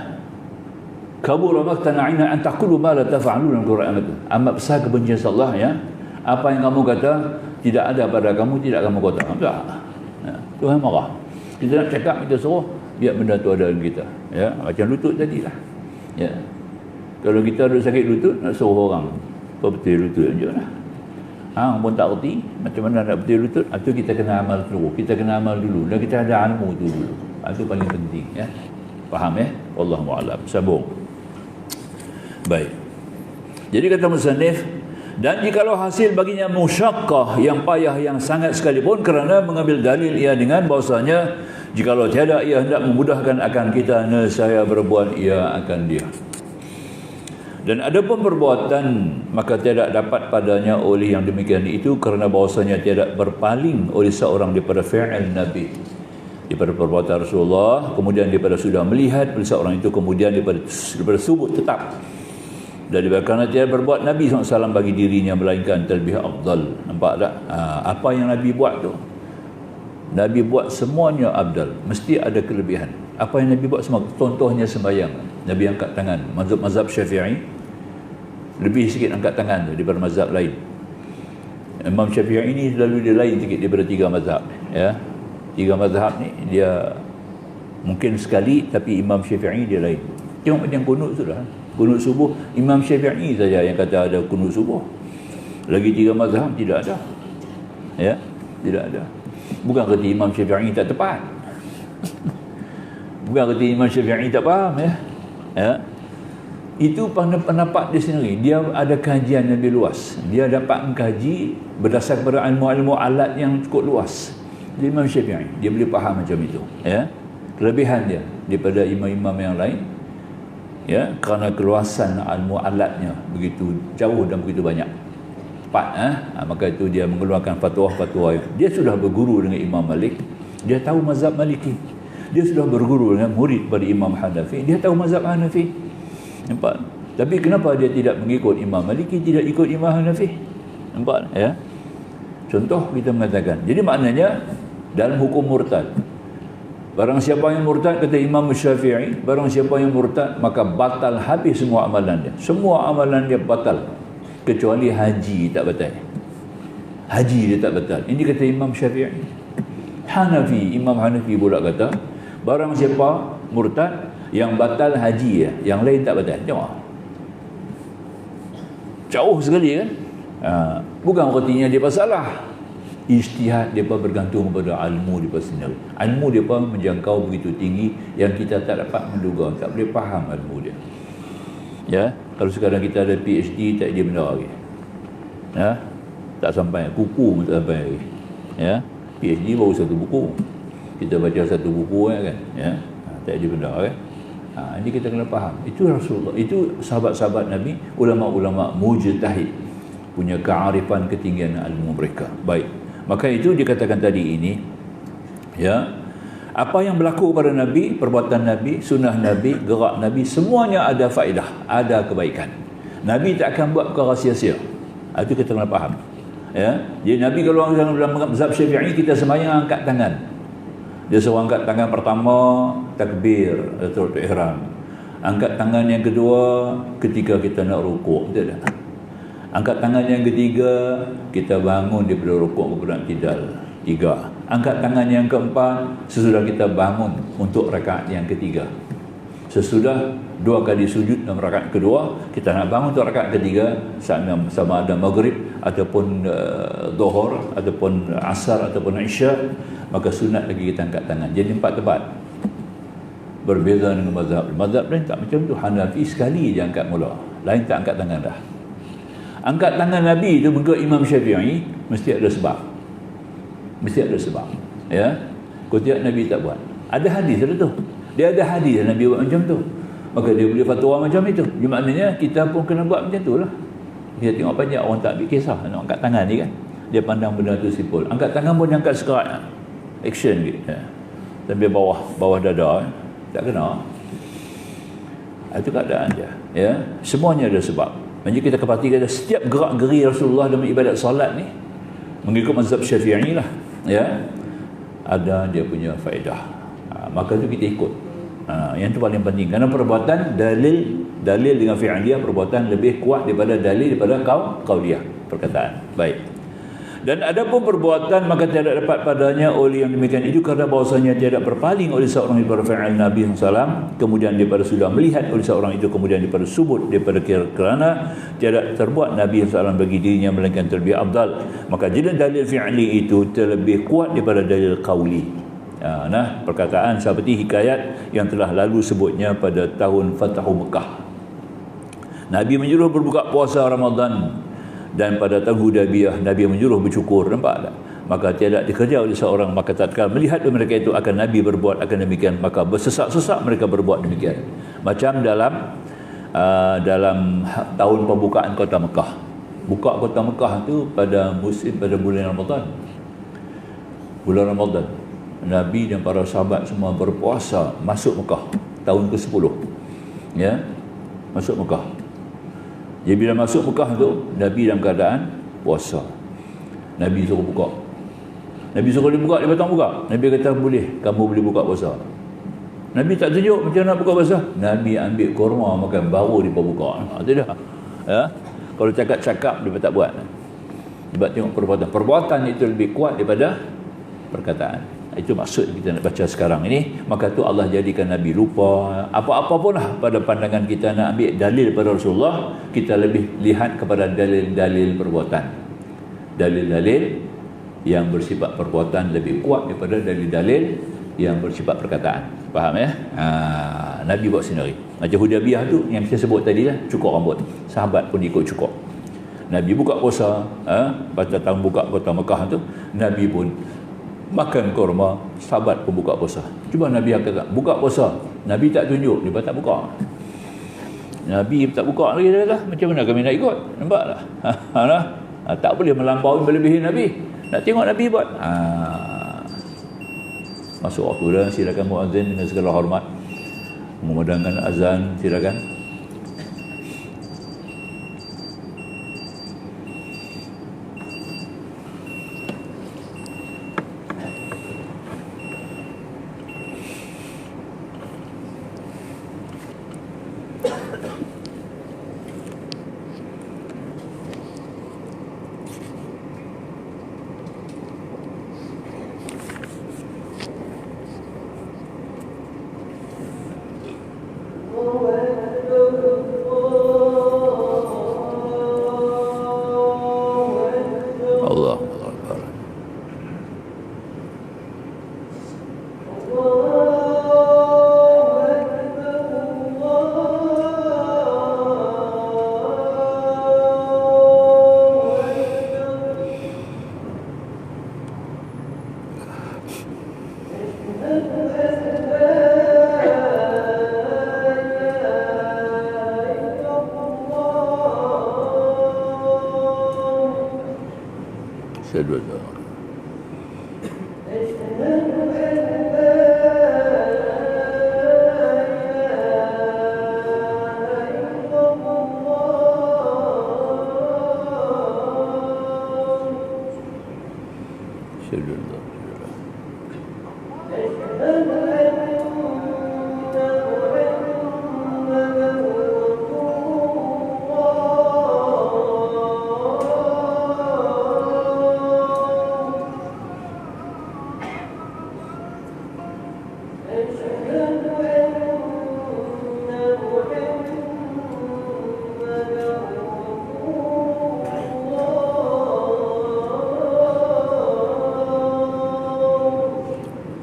Kabur maqtan 'aina an taqulu ma la taf'alun al-Quran itu. Amat besar kebencian Allah ya. Apa yang kamu kata tidak ada pada kamu, tidak kamu kata. Tak. Ya, Tuhan marah. Kita nak cakap, kita suruh biar benda tu ada dalam kita. Ya, macam lutut tadilah. Ya. Kalau kita ada sakit lutut, nak suruh orang betul lutut je lah. Hang pun tak erti macam mana nak betul lutut, itu kita kena amal dulu. Kita kena amal dulu dan kita ada ilmu tu dulu. Itu paling penting ya. Faham ya? Wallahu a'lam. Sambung. Baik. Jadi kata musannif, dan jikalau hasil baginya musyaqqah, yang payah yang sangat sekalipun, kerana mengambil dalil ia dengan bahasanya jikalau tiada ia hendak memudahkan akan kita, nescaya berbuat ia akan dia. Dan ada pun perbuatan maka tidak dapat padanya oleh yang demikian itu, kerana bahasanya tidak berpaling oleh seorang daripada fi'il Nabi, daripada perbuatan Rasulullah, kemudian daripada sudah melihat oleh seorang itu, kemudian daripada subut tetap, dan kerana tidak berbuat Nabi SAW bagi dirinya melainkan terlebih afdal. Nampak tak? Apa yang Nabi buat tu, Nabi buat semuanya afdal, mesti ada kelebihan. Apa yang Nabi buat semua, contohnya sembahyang, Nabi angkat tangan. Mazhab Syafi'i lebih sikit angkat tangan daripada mazhab lain. Imam Syafi'i ini selalu dia lain sikit daripada tiga mazhab ya. Tiga mazhab ni dia mungkin sekali, tapi Imam Syafi'i dia lain. Tengok macam kunut sudah. Kunut subuh Imam Syafi'i saja yang kata ada kunut subuh. Lagi tiga mazhab tidak ada. Ya, tidak ada. Bukan kata Imam Syafi'i tak tepat. Bukan kata Imam Syafi'i tak faham ya. Ya. Itu pendapat dia sendiri. Dia ada kajian yang lebih luas. Dia dapat mengkaji berdasar kepada ilmu-ilmu alat yang cukup luas. Jadi Imam Syafi'i dia boleh faham macam itu ya. Kelebihan dia daripada imam-imam yang lain ya, kerana keluasan ilmu alatnya begitu jauh dan begitu banyak. Maka itu dia mengeluarkan fatwa-fatwa. Dia sudah berguru dengan Imam Malik, dia tahu mazhab Maliki. Dia sudah berguru dengan murid pada Imam Hanafi, dia tahu mazhab Hanafi. Nampak? Tapi kenapa dia tidak mengikut Imam Maliki, tidak ikut Imam Hanafi? Nampak ya? Contoh kita mengatakan, jadi maknanya dalam hukum murtad, barang siapa yang murtad, kata Imam Syafi'i, barang siapa yang murtad maka batal habis semua amalan dia. Semua amalan dia batal, kecuali haji tak batal. Haji dia tak batal. Ini kata Imam Syafi'i. Hanafi, Imam Hanafi pula kata, barang siapa murtad yang batal haji ya, yang lain tak batal. Tengok. Jauh sekali kan? Bukan artinya dia salah. Ijtihad dia bergantung kepada ilmu dia sendiri. Ilmu dia menjangkau begitu tinggi yang kita tak dapat menduga, tak boleh faham ilmu dia. Ya, kalau sekarang kita ada PhD tak dia benda lagi. Ya, tak sampai kuku pun tak sampai lagi. Ya, PhD baru satu buku. Kita baca satu buku kan. Ya, tak ada benda kan. Ini kita kena faham. Itu Rasulullah, itu sahabat-sahabat Nabi, ulama-ulama mujtahid, punya kearifan ketinggian ilmu mereka. Baik. Maka itu dikatakan tadi ini ya, apa yang berlaku pada Nabi, perbuatan Nabi, sunnah Nabi, gerak Nabi, semuanya ada faedah, ada kebaikan. Nabi tak akan buat perkara sia-sia. Itu kita kena faham. Ya. Jadi Nabi kalau dalam mazhab Syafi'i, kita sembahyang angkat tangan. Dia suruh angkat tangan pertama takbir atau ihram. Angkat tangan yang kedua ketika kita nak rukuk. Betul tak? Angkat tangan yang ketiga kita bangun daripada rukuk kepada i'tidal. 3. Angkat tangan yang keempat sesudah kita bangun untuk rakaat yang ketiga. Sesudah 2 kali sujud dalam rakaat kedua, kita nak bangun untuk rakaat ketiga, sama ada maghrib ataupun zuhur ataupun asar ataupun isya, maka sunat lagi kita angkat tangan. Jadi 4 tempat. Berbeza dengan mazhab. Mazhab lain tak macam tu. Hanafi sekali je angkat mula, lain tak angkat tangan dah. Angkat tangan Nabi itu mengikut Imam Syafi'i mesti ada sebab. Mesti ada sebab. Ya. Kutiak Nabi tak buat. Ada hadis ada tu. Dia ada hadis Nabi buat macam tu. Maka dia boleh fatwa macam itu. Jadi maknanya kita pun kena buat macam tu lah. Kita tengok banyak orang tak ambil kisah, nak angkat tangan ni kan. Dia pandang benda tu simpul. Angkat tangan pun dia angkat sekerat. Action gitu. Sampai bawah dada. Tak kena. Itu keadaan je. Ya. Semuanya ada sebab. Jadi kita perhatikan setiap gerak-geri Rasulullah dalam ibadat solat ni mengikut mazhab Syafi'i lah. Ya. Ada dia punya faedah. Maka tu kita ikut. Yang tu paling penting. Kerana perbuatan dalil dengan fi'liyah, perbuatan lebih kuat daripada dalil daripada qauliyah, perkataan. Baik. Dan ada pun perbuatan maka tidak dapat padanya oleh yang demikian itu karena bahawasanya tidak berpaling oleh seorang daripada fi'al Nabi SAW, kemudian daripada sudah melihat oleh seorang itu, kemudian daripada subut daripada kerana tidak terbuat Nabi SAW bagi dirinya melainkan terlebih afdal. Maka jika dalil fi'li itu terlebih kuat daripada dalil qauli. Perkataan seperti hikayat yang telah lalu sebutnya pada tahun Fathu Mekah. Nabi menyuruh berbuka puasa Ramadan, dan pada tahun Hudaybiyah Nabi menyuruh bercukur. Nampak tak? Maka tidak dikerja oleh seorang, maka tatkala melihat mereka itu akan Nabi berbuat akan demikian, maka bersesak-sesak mereka berbuat demikian. Macam dalam tahun pembukaan kota Mekah. Buka kota Mekah tu pada bulan Ramadan. Bulan Ramadan. Nabi dan para sahabat semua berpuasa masuk Mekah tahun ke-10. Ya. Masuk Mekah. Jadi bila masuk Mekah tu, Nabi dalam keadaan puasa. Nabi suruh buka. Nabi suruh dia buka, dia tak buka. Nabi kata boleh, kamu boleh buka puasa. Nabi tak tunjuk macam nak buka puasa. Nabi ambil kurma makan, baru dia buka. Tidak. Ya? Kalau cakap-cakap dia tak buat. Sebab tengok perbuatan. Perbuatan itu lebih kuat daripada perkataan. Itu maksud kita nak baca sekarang ini. Maka tu Allah jadikan Nabi lupa. Apa-apa pun lah pada pandangan kita nak ambil dalil daripada Rasulullah, kita lebih lihat kepada dalil-dalil perbuatan. Dalil-dalil yang bersifat perbuatan lebih kuat daripada dalil-dalil yang bersifat perkataan. Faham ya? Nabi buat sendiri. Macam Hudaybiyah tu yang saya sebut tadi lah, cukur rambut. Sahabat pun ikut cukur. Nabi buka puasa, pada tahun buka kota Mekah tu, Nabi pun makan kurma, sahabat pun buka puasa. Cuba Nabi kata, buka puasa. Nabi tak tunjuk, dia tak buka. Nabi tak buka lagi dia kata, macam mana kami nak ikut? Nampak tak? Tak boleh melampaui melebihi Nabi. Nak tengok Nabi buat. Masuk waktu dah, silakan muazzin dengan segala hormat memandangkan azan, silakan.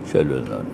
Shalom.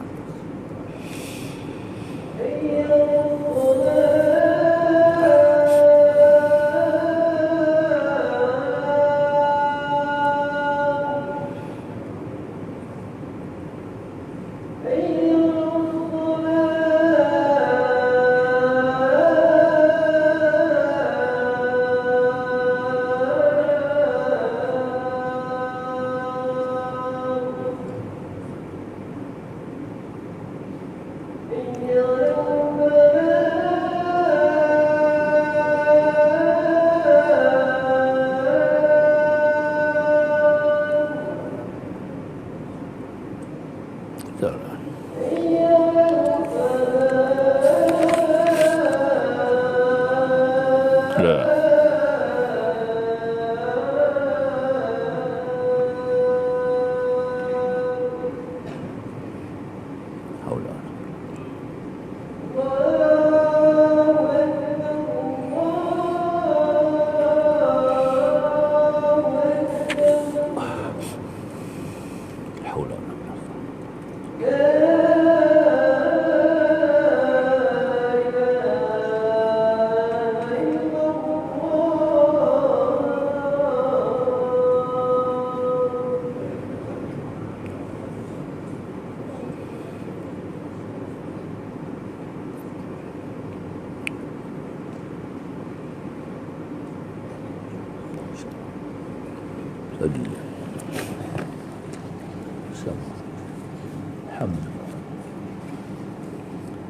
tadi.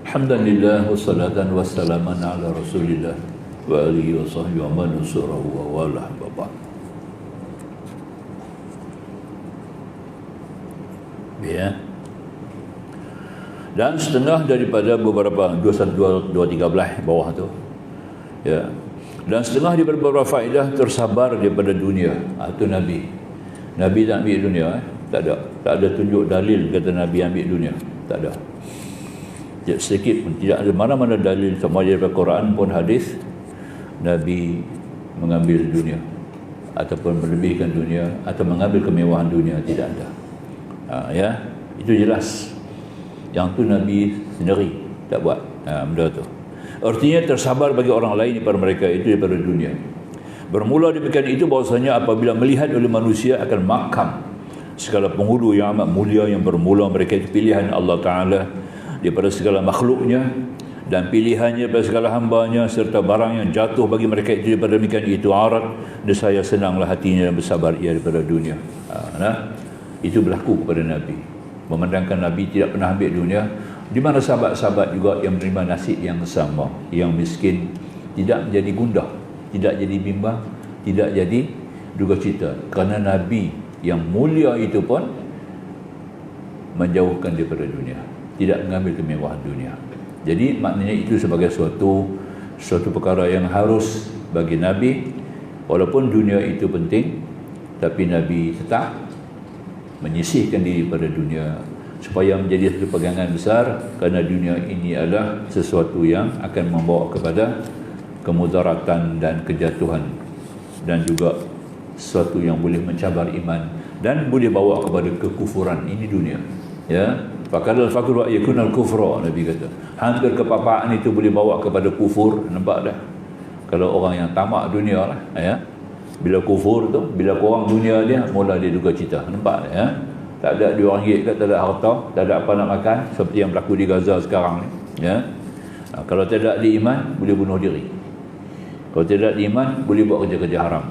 Alhamdulillah wassalatan wassalaman ala Rasulillah wa alihi wa sahbihi wa man nusrahu wa wala baba. Ya. Dan setengah daripada beberapa 213 bawah tu. Ya. Dan setengah daripada beberapa faedah tersabar daripada dunia. Itu Nabi. Nabi tak ambil dunia, tak ada. Tak ada tunjuk dalil kata Nabi ambil dunia. Tak ada. Sedikit pun tidak ada mana-mana dalil sama daripada Quran pun hadis Nabi mengambil dunia ataupun melebihkan dunia atau mengambil kemewahan dunia, tidak ada. Ya, itu jelas. Yang tu Nabi sendiri tak buat benda tu. Artinya tersabar bagi orang lain daripada mereka itu daripada dunia. Bermula demikian itu bahwasanya apabila melihat oleh manusia akan makam segala penghulu yang amat mulia yang bermula mereka itu pilihan Allah Ta'ala daripada segala makhluknya dan pilihannya daripada segala hambanya serta barang yang jatuh bagi mereka itu daripada demikian itu arat, nescaya senanglah hatinya dan bersabar ia daripada dunia. Itu berlaku kepada Nabi. Memandangkan Nabi tidak pernah ambil dunia, di mana sahabat-sahabat juga yang menerima nasib yang sama, yang miskin tidak menjadi gundah, tidak jadi bimbang, tidak jadi duka cita, kerana Nabi yang mulia itu pun menjauhkan daripada dunia, tidak mengambil kemewahan dunia. Jadi maknanya itu sebagai suatu perkara yang harus bagi Nabi. Walaupun dunia itu penting, tapi Nabi tetap menyisihkan diri pada dunia supaya menjadi satu pegangan besar, kerana dunia ini adalah sesuatu yang akan membawa kepada kemudaratan dan kejatuhan, dan juga sesuatu yang boleh mencabar iman dan boleh bawa kepada kekufuran. Ini dunia, ya. Fakadal fakru yakunal kufra, Nabi kata. Hampir kepapaan itu boleh bawa kepada kufur. Nampak dah? Kalau orang yang tamak dunia lah, ya. Bila kufur tu, bila kurang dunia dia, mula dia duka cita. Nampak ya? Tak ada RM2 kat, tak ada harta, tak ada apa nak makan, seperti yang berlaku di Gaza sekarang ni, ya. Kalau tidak di iman, boleh bunuh diri. Kalau tidak di iman, boleh buat kerja-kerja haram,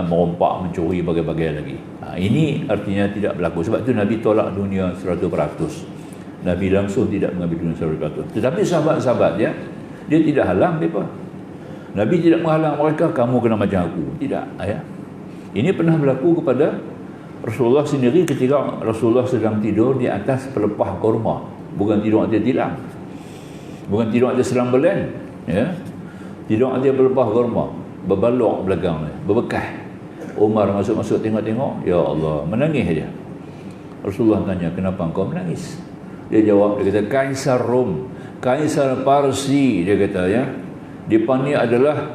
merompak, mencuri, bagai-bagai lagi. Ini artinya tidak berlaku. Sebab itu Nabi tolak dunia 100%. Nabi langsung tidak mengambil dunia 100%. Tetapi sahabat-sahabat dia tidak halang mereka. Nabi tidak menghalang mereka, kamu kena macam aku. Tidak, ya. Ini pernah berlaku kepada Rasulullah sendiri ketika Rasulullah sedang tidur di atas pelepah kurma. Bukan tidur atas tilam, bukan tidur atas selang belen, ya. Tidur atas pelepah kurma, berbalok belakang, berbekas. Umar masuk-masuk tengok-tengok, ya Allah, menangis dia. Rasulullah tanya, kenapa engkau menangis? Dia jawab, dia kata, Kaisar Rom, Kaisar Parsi, dia kata, ya. Depan ni adalah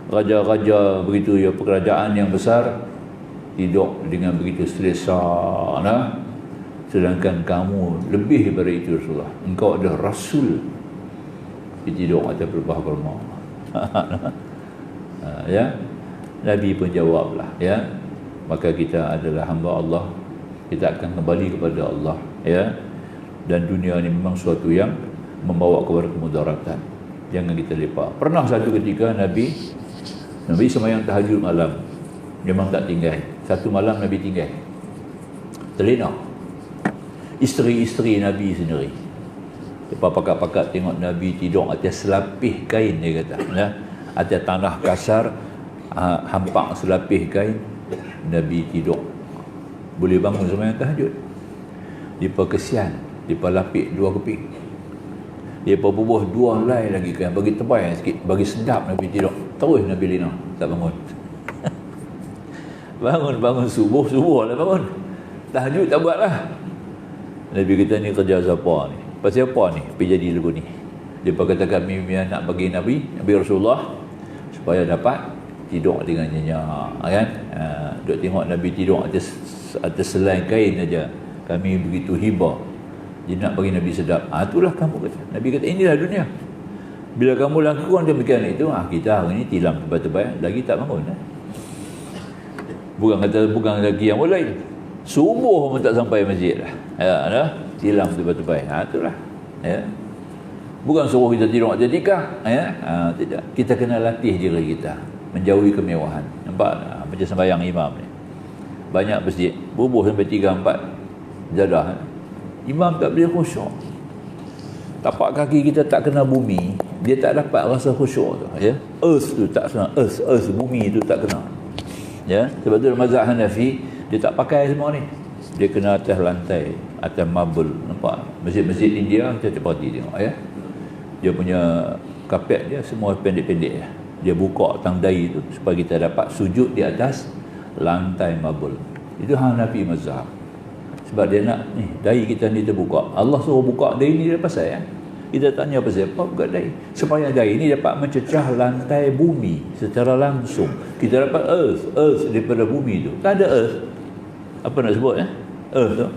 raja-raja begitu, ya, kerajaan yang besar, tidur dengan begitu selesa, sedangkan kamu lebih daripada itu Rasulullah. Engkau adalah Rasul, tidur atas pelepah kurma. Ya. Nabi pun jawablah, ya. Maka kita adalah hamba Allah, kita akan kembali kepada Allah, ya. Dan dunia ini memang suatu yang membawa kepada kemudaratan. Jangan kita lepak. Pernah satu ketika Nabi sembahyang tahajud malam, memang tak tinggal. Satu malam Nabi tinggal, terlena. Isteri-isteri Nabi sendiri, lepas pakat-pakat tengok Nabi tidur atas selapih kain, dia kata, ya. Atas tanah kasar, hampak selapih kain, Nabi tidur. Boleh bangun sembahyang tahajud. Depa kesian, depa lapik 2 keping, depa bubuh 2 helai lagi kan, bagi tebal sikit, bagi sedap Nabi tidur. Terus Nabi lina, tak bangun. bangun subuh lah bangun. Tahajud tak buat lah. Nabi kata, ni kerja siapa ni? Pasal apa ni? Pergi jadi lagu ni. Depa kata, kami nak bagi Nabi Rasulullah supaya dapat tidur dengan nyenyak, kan? Duk tengok Nabi tidur atas selai kain aja, kami begitu hibah. Dia nak bagi Nabi sedap. Itulah kamu kata. Nabi kata, inilah dunia. Bila kamu lakukan demikian itu, kita hari ini tilam tebal-tebal, lagi tak bangun. Bukan lagi yang mulai. Subuh pun tak sampai masjid lah. Ya, tilam tebal-tebal. Itulah. Ya. Bukan suruh kita tidur atas tikar, ya. Tidak. Kita kena latih diri kita menjauhi kemewahan. Nampak? macam sembahyang imam ni. Banyak masjid bubuh sampai 3-4 jadah. Imam tak boleh khusyuk. Tapak kaki kita tak kena bumi, dia tak dapat rasa khusyuk tu, ya. Earth tu tak kena, earth bumi tu tak kena. Ya, sebab tu mazhab Hanafi dia tak pakai semua ni. Dia kena atas lantai, atas marble, nampak? Masjid-masjid India kita perhati tengok, ya. Dia punya kapet dia semua pendek-pendek ya. Dia buka tandai tu supaya kita dapat sujud di atas lantai marble. Itu Hanafi mazhab. Sebab dia nak ni dai kita ni terbuka. Allah suruh buka dai ni dia pasal ya. Kita tanya pasal apa buka dai? Supaya dai ni dapat mencecah lantai bumi secara langsung. Kita dapat earth daripada bumi tu. Tak ada earth. Apa nak sebut ya? Earth tu.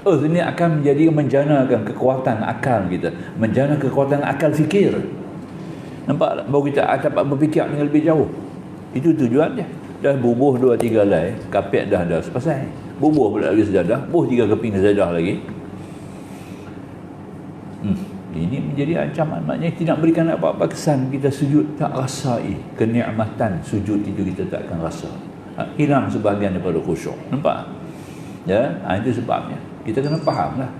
Earth ni akan menjadi menjanakan kekuatan akal kita, menjana kekuatan akal fikir. Nampak tak? Baru kita dapat berfikir dengan lebih jauh. Itu tujuan dia. Dah bubuh 2-3 helai, kapet dah ada sepasai. Bubuh pula lagi sejadah, bubuh 3 keping sejadah lagi. Ini menjadi ancaman. Maknanya tidak berikan apa-apa kesan. Kita sujud tak rasai kenikmatan sujud itu, kita tak akan rasa. Hilang sebahagian daripada khusyuk. Nampak? Ya, itu sebabnya. Kita kena faham lah.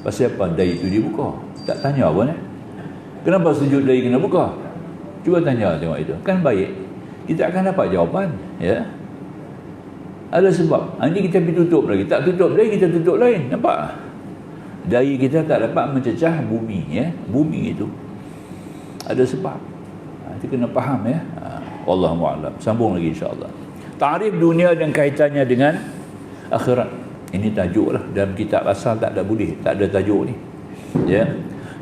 Pasal apa dai itu dibuka? Tak tanya pun kenapa sujud dai kena buka? Cuba tanya tengok itu. Kan baik. Kita akan dapat jawapan, ya. Ada sebab. Ini kita pergi tutup lagi. Tak tutup lagi, kita tutup lain. Nampak? Dai kita tak dapat mencecah bumi, ya. Bumi itu ada sebab. Itu kena faham, ya. Wallahu a'lam. Sambung lagi insya-Allah. Ta'rif dunia dan kaitannya dengan akhirat. Ini tajuk lah. Dalam kitab asal tak ada boleh. Tak ada tajuk ni. Ya.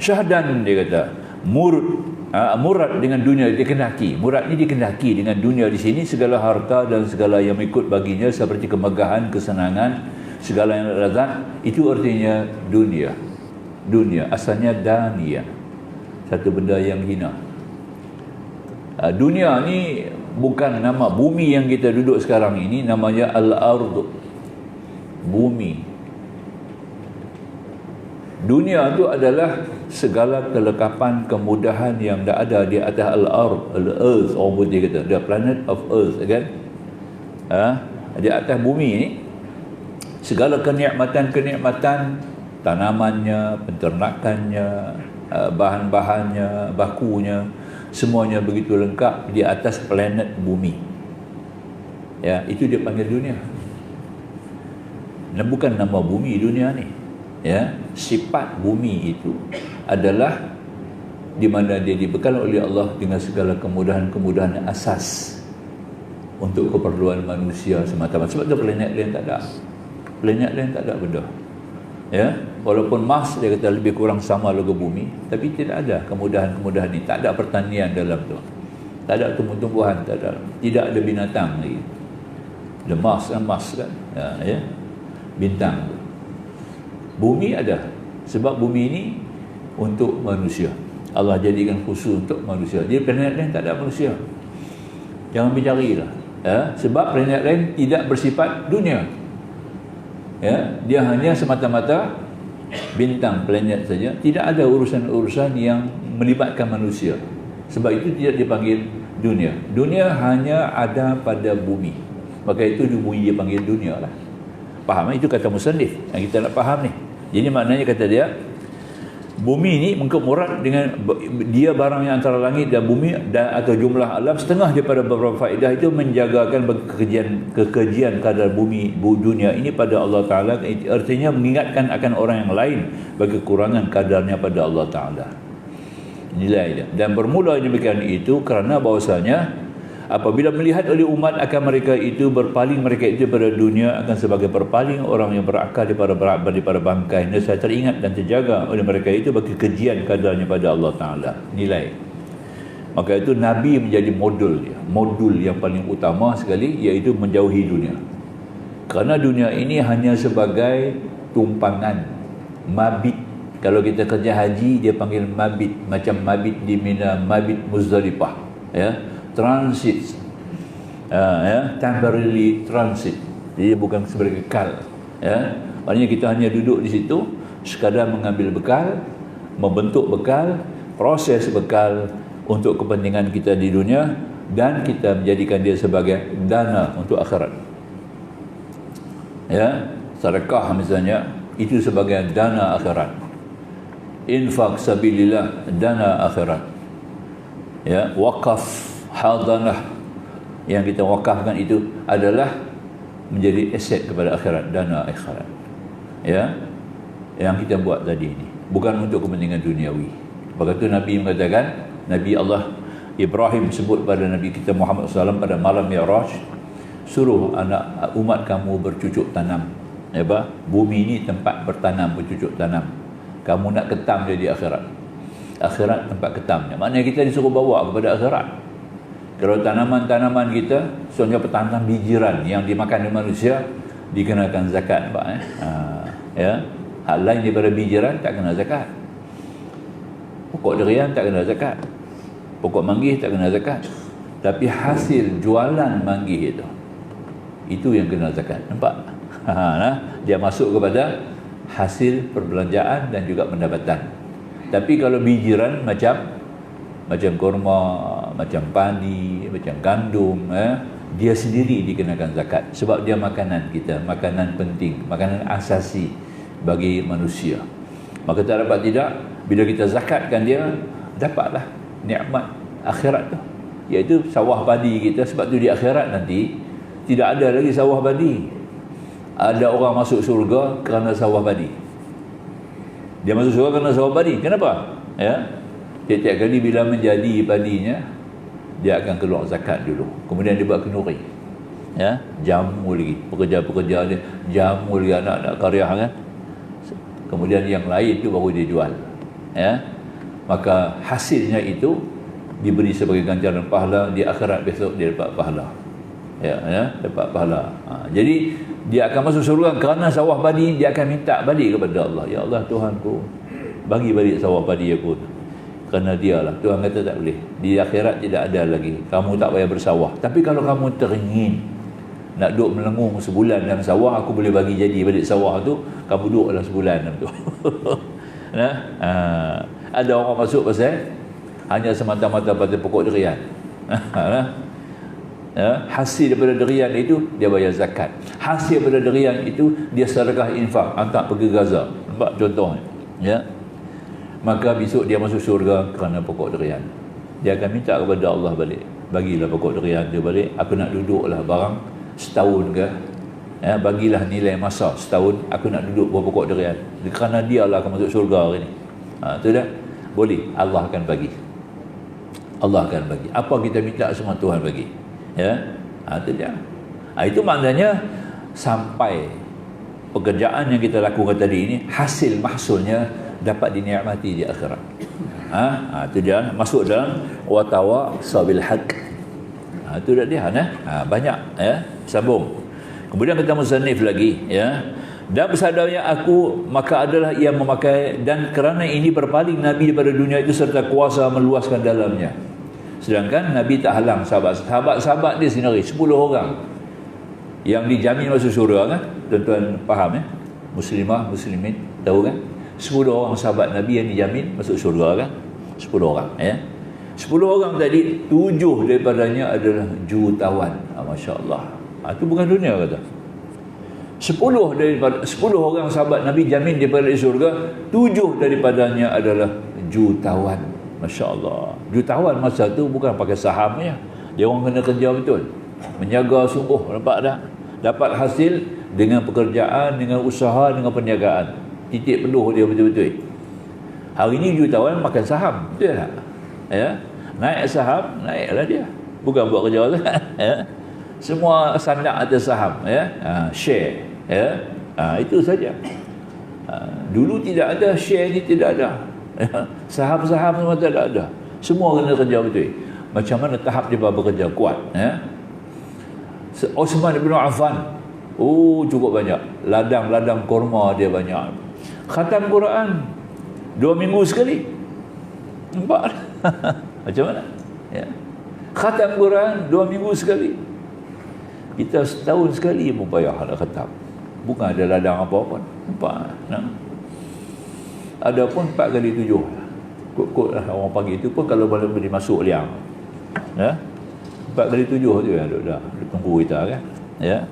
Syahdan dia kata. Murad dengan dunia dikendaki. Murad ni dikendaki dengan dunia di sini segala harta dan segala yang ikut baginya seperti kemegahan, kesenangan, segala yang lazat, itu artinya dunia. Dunia asalnya dania. Satu benda yang hina. Dunia ni bukan nama bumi yang kita duduk sekarang ini, namanya al-ard. Bumi. Dunia itu adalah segala kelengkapan, kemudahan yang dah ada di atas al-ard, al-earth, orang putih kata, the planet of earth, kan? Di atas bumi ni segala kenikmatan tanamannya, penternakannya, bahan-bahannya, bakunya, semuanya begitu lengkap di atas planet bumi. Ya, itu dia panggil dunia. Dan bukan nama bumi dunia ni. Ya, sifat bumi itu adalah di mana dia dibekal oleh Allah dengan segala kemudahan-kemudahan asas untuk keperluan manusia semata-mata. Sebab tu planet lain tak ada. Planet lain tak ada benda. Ya, walaupun Mars dia kata lebih kurang sama logo bumi, tapi tidak ada kemudahan-kemudahan ni. Tak ada pertanian dalam tu. Tak ada tumbuh-tumbuhan, tidak ada binatang lagi. The Mars kan. Ya. Bintang. Bumi ada. Sebab bumi ini untuk manusia. Allah jadikan khusus untuk manusia. Jadi planet lain tak ada manusia. Jangan bercarilah. Ya, sebab planet lain tidak bersifat dunia. Ya, dia hanya semata-mata bintang, planet saja. Tidak ada urusan-urusan yang melibatkan manusia. Sebab itu tidak dipanggil dunia. Dunia hanya ada pada bumi. Maka itu bumi dia panggil dunia lah. Faham? Itu kata musannif yang kita nak faham ni. Jadi maknanya kata dia, bumi ni mengikut murad dengan dia barang yang antara langit dan bumi dan atau jumlah alam, setengah daripada beberapa faedah itu menjagakan kekejian kadar bumi dunia ini pada Allah Ta'ala. Artinya mengingatkan akan orang yang lain bagi kekurangan kadarnya pada Allah Ta'ala. Nilai dia. Dan bermula demikian itu kerana bahawasanya apabila melihat oleh umat akan mereka itu berpaling mereka itu pada dunia akan sebagai berpaling orang yang berakal daripada bangkai. Saya teringat dan terjaga oleh mereka itu bagi kejian kadarnya pada Allah Ta'ala. Nilai. Maka itu Nabi menjadi modul yang paling utama sekali, iaitu menjauhi dunia. Kerana dunia ini hanya sebagai tumpangan, mabit. Kalau kita kerja haji dia panggil mabit, macam mabit di Mina, mabit Muzdalifah, ya. Transit, ya, temporarily transit. Jadi bukan sebagai kekal, ya. Maknanya kita hanya duduk di situ sekadar mengambil bekal, membentuk bekal, proses bekal untuk kepentingan kita di dunia, dan kita menjadikan dia sebagai dana untuk akhirat. Ya, sedekah misalnya itu sebagai dana akhirat. Infak sabilillah, dana akhirat. Ya, wakaf hadanah yang kita wakafkan itu adalah menjadi aset kepada akhirat, dana akhirat. Ya, yang kita buat tadi ini bukan untuk kepentingan duniawi. Begitu Nabi mengatakan, Nabi Allah Ibrahim sebut pada Nabi kita Muhammad SAW pada malam Mi'raj, suruh anak umat kamu bercucuk tanam. Apa? Bumi ini tempat bertanam, bercucuk tanam. Kamu nak ketam dia di akhirat. Akhirat tempat ketamnya. Maknanya kita disuruh bawa kepada akhirat. Kalau tanaman-tanaman kita, soalnya petanam bijiran yang dimakan oleh manusia, dikenakan zakat. Ya. Hal lain daripada bijiran tak kena zakat. Pokok durian tak kena zakat. Pokok manggis tak kena zakat. Tapi hasil jualan manggis itu yang kena zakat. Nampak? Dia masuk kepada hasil perbelanjaan dan juga pendapatan. Tapi kalau bijiran macam kurma, macam padi, macam gandum, dia sendiri dikenakan zakat sebab dia makanan kita, makanan penting, makanan asasi bagi manusia. Maka tak dapat tidak, bila kita zakatkan dia, dapatlah nikmat akhirat tu, iaitu sawah padi kita. Sebab tu di akhirat nanti tidak ada lagi sawah padi. Ada orang masuk surga kerana sawah padi. Dia masuk surga kerana sawah padi. Kenapa? Ya, tiap-tiap kali bila menjadi padinya, dia akan keluar zakat dulu. Kemudian dia buat kenduri. Ya, jamu lagi. Pekerja-pekerja dia jamu lagi anak-anak karya kan. Kemudian yang lain tu baru dia jual. Ya. Maka hasilnya itu diberi sebagai ganjaran pahala. Di akhirat besok dia dapat pahala. Ya, dapat pahala. Jadi dia akan masuk surga kerana sawah padi. Dia akan minta balik kepada Allah. Ya Allah Tuhanku, bagi balik sawah padi aku. Kerana dialah. Tuhan kata tak boleh. Di akhirat tidak ada lagi. Kamu tak payah bersawah. Tapi kalau kamu teringin nak duduk melengung sebulan dalam sawah, aku boleh bagi jadi balik sawah tu. Kamu duduklah sebulan dalam tu. Ada orang masuk pasal hanya semata-mata pada pokok durian. Hasil daripada durian itu dia bayar zakat. Hasil daripada durian itu dia sedekah infak, hantar pergi Gaza. Nampak contohnya. Ya. Maka besok dia masuk syurga kerana pokok durian. Dia akan minta kepada Allah balik, bagilah pokok durian dia balik. Aku nak duduklah barang setahun ke, ya, bagilah nilai masa setahun. Aku nak duduk bawah pokok durian kerana dia lah akan masuk syurga hari ni. Tu dah boleh. Allah akan bagi. Allah akan bagi apa kita minta, semua Tuhan bagi. Ya, itu dia. Itu maknanya sampai pekerjaan yang kita lakukan tadi ini, hasil mahsulnya dapat dinikmati di akhirat. Itu dia masuk dalam watawa sabil haq. Itu dia banyak ya, sambung. Kemudian kata musannif lagi ya, dan bersadarnya aku maka adalah ia memakai, dan kerana ini berpaling Nabi daripada dunia itu serta kuasa meluaskan dalamnya. Sedangkan Nabi tak halang sahabat dia sendiri 10 orang yang dijamin masuk syurga kan. Tuan-tuan faham ya, muslimah muslimin tahu kan, 10 orang sahabat Nabi yang dijamin masuk syurga kan. 10 orang ya. 10 orang tadi 7 daripadanya adalah jutawan. Masya-Allah. Itu bukan dunia kata. 10 orang sahabat Nabi jamin daripada syurga, 7 daripadanya adalah jutawan. Masya-Allah. Jutawan masa tu bukan pakai sahamnya. Dia orang kena kerja betul. Menjaga sungguh, nampak tak? Dapat hasil dengan pekerjaan, dengan usaha, dengan perniagaan. Titik penuh dia betul-betul. Hari ni jutawan makan saham, betul tak? Ya. Naik saham, naiklah dia. Bukan buat kerja lah. Ya. Semua sandak atas saham, ya. Share, ya. Itu saja. Dulu tidak ada share ni, tidak ada. Saham-saham semua tak ada. Semua kena kerja betul. Macam mana tahap dia bekerja kuat, ya. Osman bin Affan, cukup banyak. Ladang-ladang kurma dia banyak. Khatam Quran 2 minggu sekali. Nampak? Macam mana? Ya. Khatam Quran 2 minggu sekali. Kita setahun sekali pun payah nak khatam. Bukan ada ladang apa-apa. Nampak? Ada pun 4 kali 7. Kut-kut lah orang panggil itu pun kalau boleh masuk liang. Ya? 4 kali 7 tu yang duduk dah tunggu kita kan. Ya.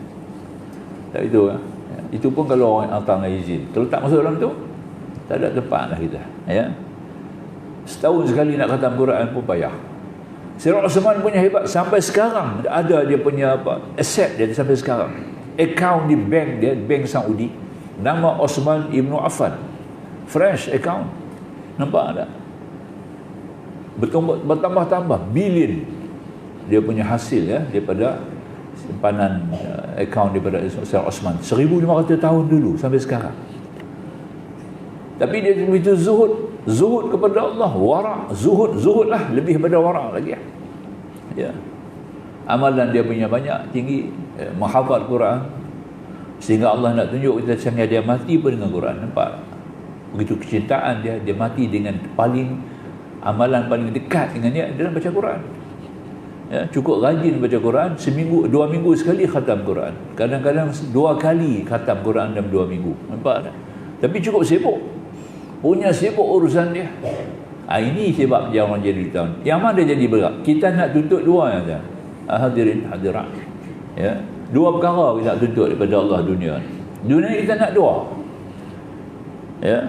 Tak itu kan. Itu pun kalau orang datang izin. Kalau tak masuk dalam tu, tak ada tempat lah kita. Ya. Setahun sekali nak khatam Quran pun payah. Sayyidina Osman punya hebat sampai sekarang ada dia punya apa? Aset dia sampai sekarang. Account di bank dia, bank Saudi. Nama Osman Ibn Affan. Fresh account. Nampak tak? Bertambah-tambah bilion dia punya hasil ya daripada simpanan account daripada Sayyidina Osman 1500 tahun dulu sampai sekarang. Tapi dia begitu zuhud kepada Allah, wara', zuhud lah lebih daripada wara' lagi. Ya. Amalan dia punya banyak, tinggi, menghafal Quran sehingga Allah nak tunjuk kita sehingga dia mati pun dengan Quran. Nampak? Begitu kecintaan dia mati dengan amalan paling dekat dengan dia adalah baca Quran. Ya, cukup rajin baca Quran, seminggu, 2 minggu sekali khatam Quran. Kadang-kadang 2 kali khatam Quran dalam 2 minggu. Nampak tak? Tapi cukup sibuk. Punya sibuk urusan dia. Ini sebab dia orang jadi tahun. Yang mana dia jadi berat? Kita nak tuntut dua saja. Hadirin hadirat. Ya. 2 perkara kita nak tuntut daripada Allah dunia. Dunia kita nak 2. Ya.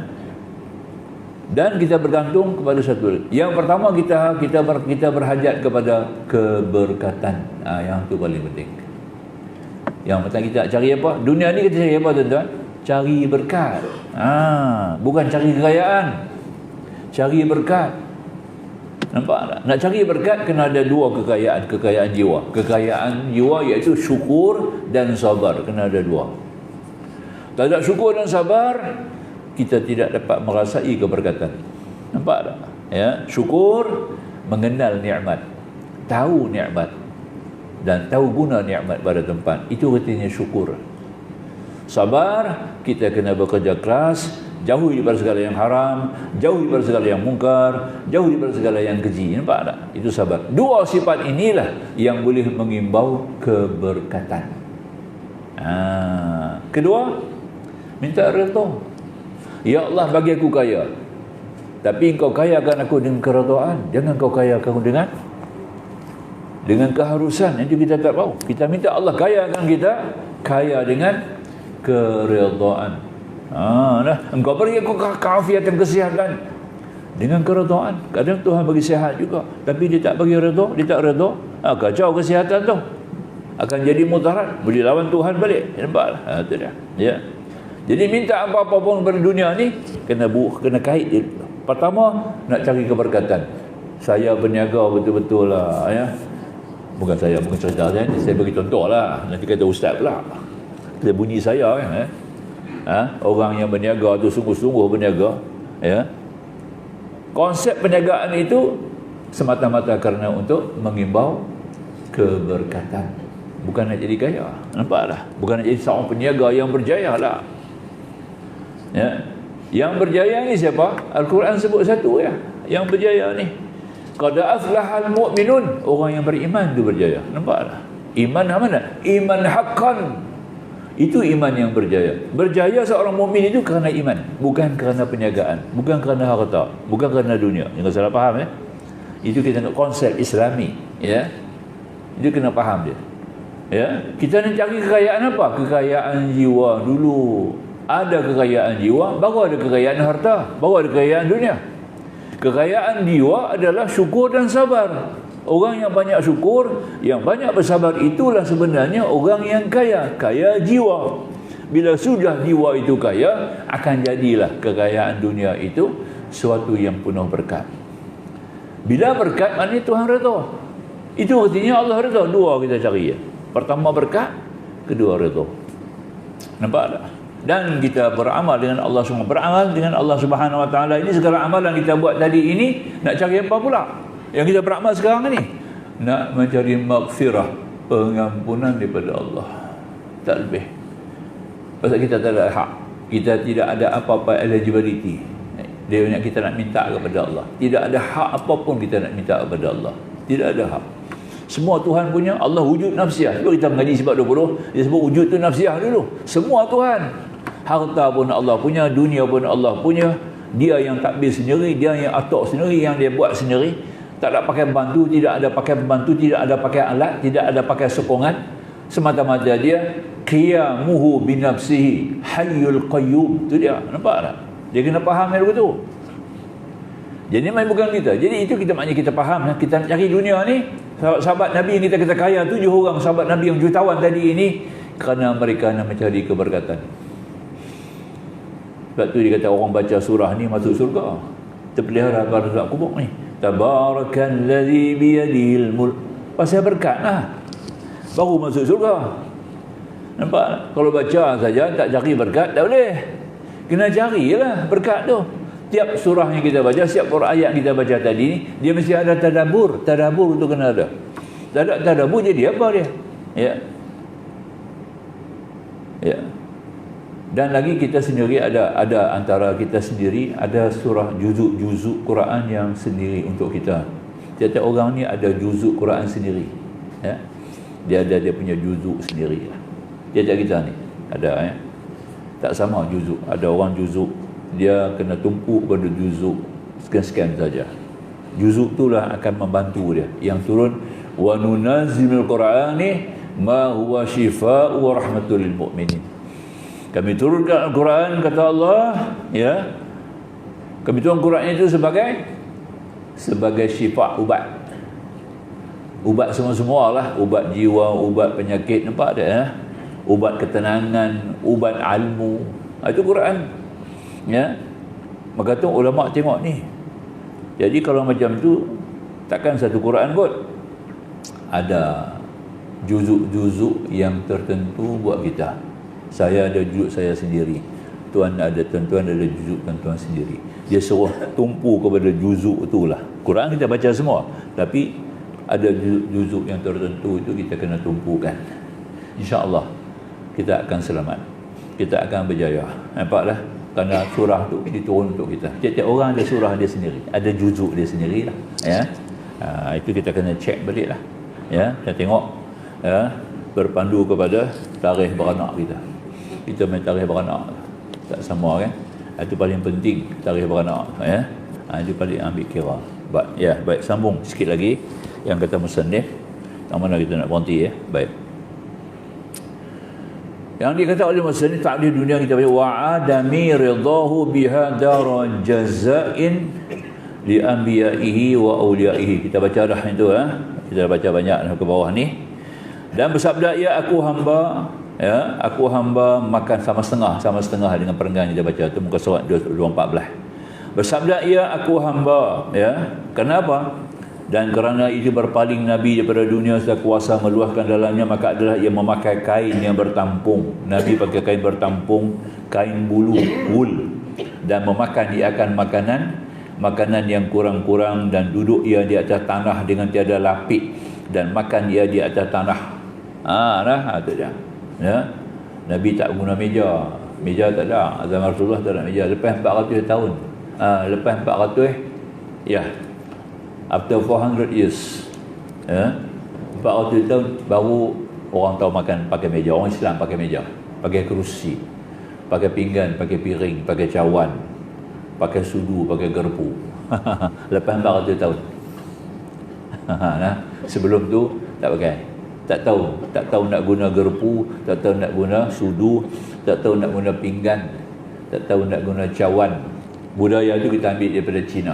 Dan kita bergantung kepada satu. Yang pertama kita berhajat kepada keberkatan. Yang tu paling penting. Yang pertama kita nak cari apa? Dunia ni kita cari apa tuan-tuan? Cari berkat. Bukan cari kekayaan. Cari berkat. Nampak tak? Nak cari berkat kena ada 2 kekayaan. Kekayaan jiwa. Kekayaan jiwa iaitu syukur dan sabar. Kena ada 2. Tak ada syukur dan sabar, kita tidak dapat merasai keberkatan. Nampak tak? Ya, syukur, mengenal nikmat, tahu nikmat dan tahu guna nikmat pada tempat. Itu artinya syukur. Sabar, kita kena bekerja keras, jauhi daripada segala yang haram, jauhi daripada segala yang mungkar, jauhi daripada segala yang keji. Nampak tak? Itu sabar. 2 sifat inilah yang boleh mengimbau keberkatan. Kedua, minta redha. Ya Allah, bagi aku kaya. Tapi engkau kayakan aku dengan keredaan. Jangan kau kayakan aku dengan keharusan. Itu kita tak tahu. Kita minta Allah kayakan kita, kaya dengan keredaan. Engkau beri aku keafiatan, kesihatan dengan keredaan. Kadang Tuhan bagi sihat juga, tapi dia tak bagi redha, dia tak redha, kacau kesihatan tu. Akan jadi mudarat, boleh lawan Tuhan balik. Nampak? Itu dia. Ya. Jadi minta apa-apa pun pada dunia ni kena kait dia. Pertama, nak cari keberkatan. Saya berniaga betul-betul lah ya. Bukan cerita saya bagi contoh lah. Nanti kata ustaz pula. Dia bunyi saya kan ya. Orang yang berniaga tu sungguh-sungguh berniaga ya. Konsep perniagaan itu semata-mata kerana untuk mengimbau keberkatan, bukan nak jadi kaya. Nampak tak? Bukan nak jadi seorang peniaga yang berjaya lah ya. Yang berjaya ni siapa? Al-Quran sebut satu ya. Yang berjaya ni qad aflahal mu'minun, orang yang beriman tu berjaya. Nampak tak? Iman mana? Iman haqqan. Itu iman yang berjaya. Berjaya seorang mukmin itu kerana iman, bukan kerana perniagaan, bukan kerana harta, bukan kerana dunia. Jangan salah faham ya. Itu kita nak konsep Islami ya. Itu kena faham dia. Ya, kita nak cari kekayaan apa? Kekayaan jiwa dulu. Ada kekayaan jiwa, baru ada kekayaan harta, baru ada kekayaan dunia. Kekayaan jiwa adalah syukur dan sabar. Orang yang banyak syukur, yang banyak bersabar, itulah sebenarnya orang yang kaya jiwa. Bila sudah jiwa itu kaya, akan jadilah kekayaan dunia itu suatu yang penuh berkat. Bila berkat, maknanya Tuhan redha. Itu artinya Allah redha. 2 kita cari ya. Pertama berkat, kedua redha. Nampak tak? Dan kita beramal dengan Allah Subhanahu Wa Taala. Ini segala amalan kita buat tadi ini nak cari apa pula? Yang kita beramal sekarang ni nak mencari maghfirah, pengampunan daripada Allah, tak lebih. Pasal kita tak ada hak, kita tidak ada apa-apa eligibility. Dia banyak kita nak minta kepada Allah. Tidak ada hak apapun kita nak minta kepada Allah. Tidak ada hak. Semua Tuhan punya. Allah wujud nafsiah. Sebab kita mengaji sifat 20, dia sebut wujud tu nafsiah dulu. Semua Tuhan. Harta pun Allah punya, dunia pun Allah punya. Dia yang takbir sendiri, dia yang atok sendiri, yang dia buat sendiri. Tak ada pakai pembantu, tidak ada pakai pembantu, tidak ada pakai alat, tidak ada pakai sokongan. Semata-mata dia qiyamuhu binafsihi hayyul qayyum. Itu dia, nampak tak? Dia kena faham yang begitu. Jadi main bukan kita. Jadi itu kita maknanya kita faham. Kita nak cari dunia ni, sahabat Nabi yang kita kata kaya 7 orang sahabat Nabi yang jutawan tadi ini, kerana mereka nak mencari keberkatan. Sebab tu dia kata orang baca surah ni masuk surga. Terpelihara pada surah kubur ni. Tabarakalladzi biyadihil mulk. Pasal berkat lah, baru masuk surga. Nampak? Kalau baca saja tak cari berkat, tak boleh. Kena carilah berkat tu. Tiap surah yang kita baca, setiap ayat yang kita baca tadi ni, dia mesti ada tadabbur. Tadabbur tu kena ada. Tak ada tadabbur jadi apa dia? Ya. Ya. Dan lagi kita sendiri ada antara kita sendiri ada surah juzuk Quran yang sendiri untuk kita. Setiap orang ni ada juzuk Quran sendiri. Ya. Dia ada dia punya juzuk sendiri. Setiap kita ni ada ya. Tak sama juzuk. Ada orang juzuk dia kena tumpu pada juzuk sekian-sekian saja. Juzuk itulah akan membantu dia. Yang turun wa nunazzilul Qur'ani ma huwa syifaa'u wa rahmatul lil mu'minin. Kami turunkan Al-Quran, kata Allah, ya. Kami turunkan Quran itu sebagai syifa, ubat. Ubat semua-semua lah, ubat jiwa, ubat penyakit, nampak tak ya? Ubat ketenangan, ubat ilmu. Itu Quran. Ya. Maka tu ulama tengok ni. Jadi kalau macam tu takkan satu Quran kot. Ada juzuk-juzuk yang tertentu buat kita. Saya ada juzuk saya sendiri. Tuan ada juzuk tuan sendiri. Dia suruh tumpu kepada juzuk itulah. Quran kita baca semua, tapi ada juzuk yang tertentu itu kita kena tumpukan. Insya-Allah kita akan selamat. Kita akan berjaya. Nampaklah? Kerana surah tu diturun untuk kita. Tiap-tiap orang ada surah dia sendiri, ada juzuk dia sendiri lah. Ya, itu kita kena cek balik lah. Ya, kita tengok ya, berpandu kepada tarikh beranak kita. Kita main tarikh beranak tak sama kan? Itu paling penting tarikh beranak. Ya, itu paling ambil kira. Baik, sambung sikit lagi yang kata musannif. Yang mana kita nak berhenti ya? Baik. Yang dikata oleh musannif ta'lil dunia kita baca wa adami ridahu biha darul jazain li anbiya'ihi wa awliyaihi. Kita baca dah itu kita baca banyak ke bawah ni. Dan bersabda ya aku hamba makan sama setengah dengan perenggan kita baca tu muka surat 214. Bersabda ya aku hamba ya. Kenapa? Dan kerana itu berpaling Nabi daripada dunia serta kuasa meluahkan dalamnya, maka adalah ia memakai kain yang bertampung. Nabi pakai kain bertampung, kain bulu, wool, dan memakan ia akan makanan yang kurang-kurang, dan duduk ia di atas tanah dengan tiada lapik, dan makan ia di atas tanah. Itu dia. Ya. Nabi tak guna meja tak ada. Zaman Rasulullah tak ada meja. Lepas 400 tahun. Lepas 400 ya. After 400 years 400 tahun baru orang tahu makan pakai meja. Orang Islam pakai meja, pakai kerusi, pakai pinggan, pakai piring, pakai cawan, pakai sudu, pakai garpu. Lepas 400 tahun. Sebelum tu tak pakai. Tak tahu nak guna garpu, tak tahu nak guna sudu, tak tahu nak guna pinggan, tak tahu nak guna cawan. Budaya tu kita ambil daripada Cina.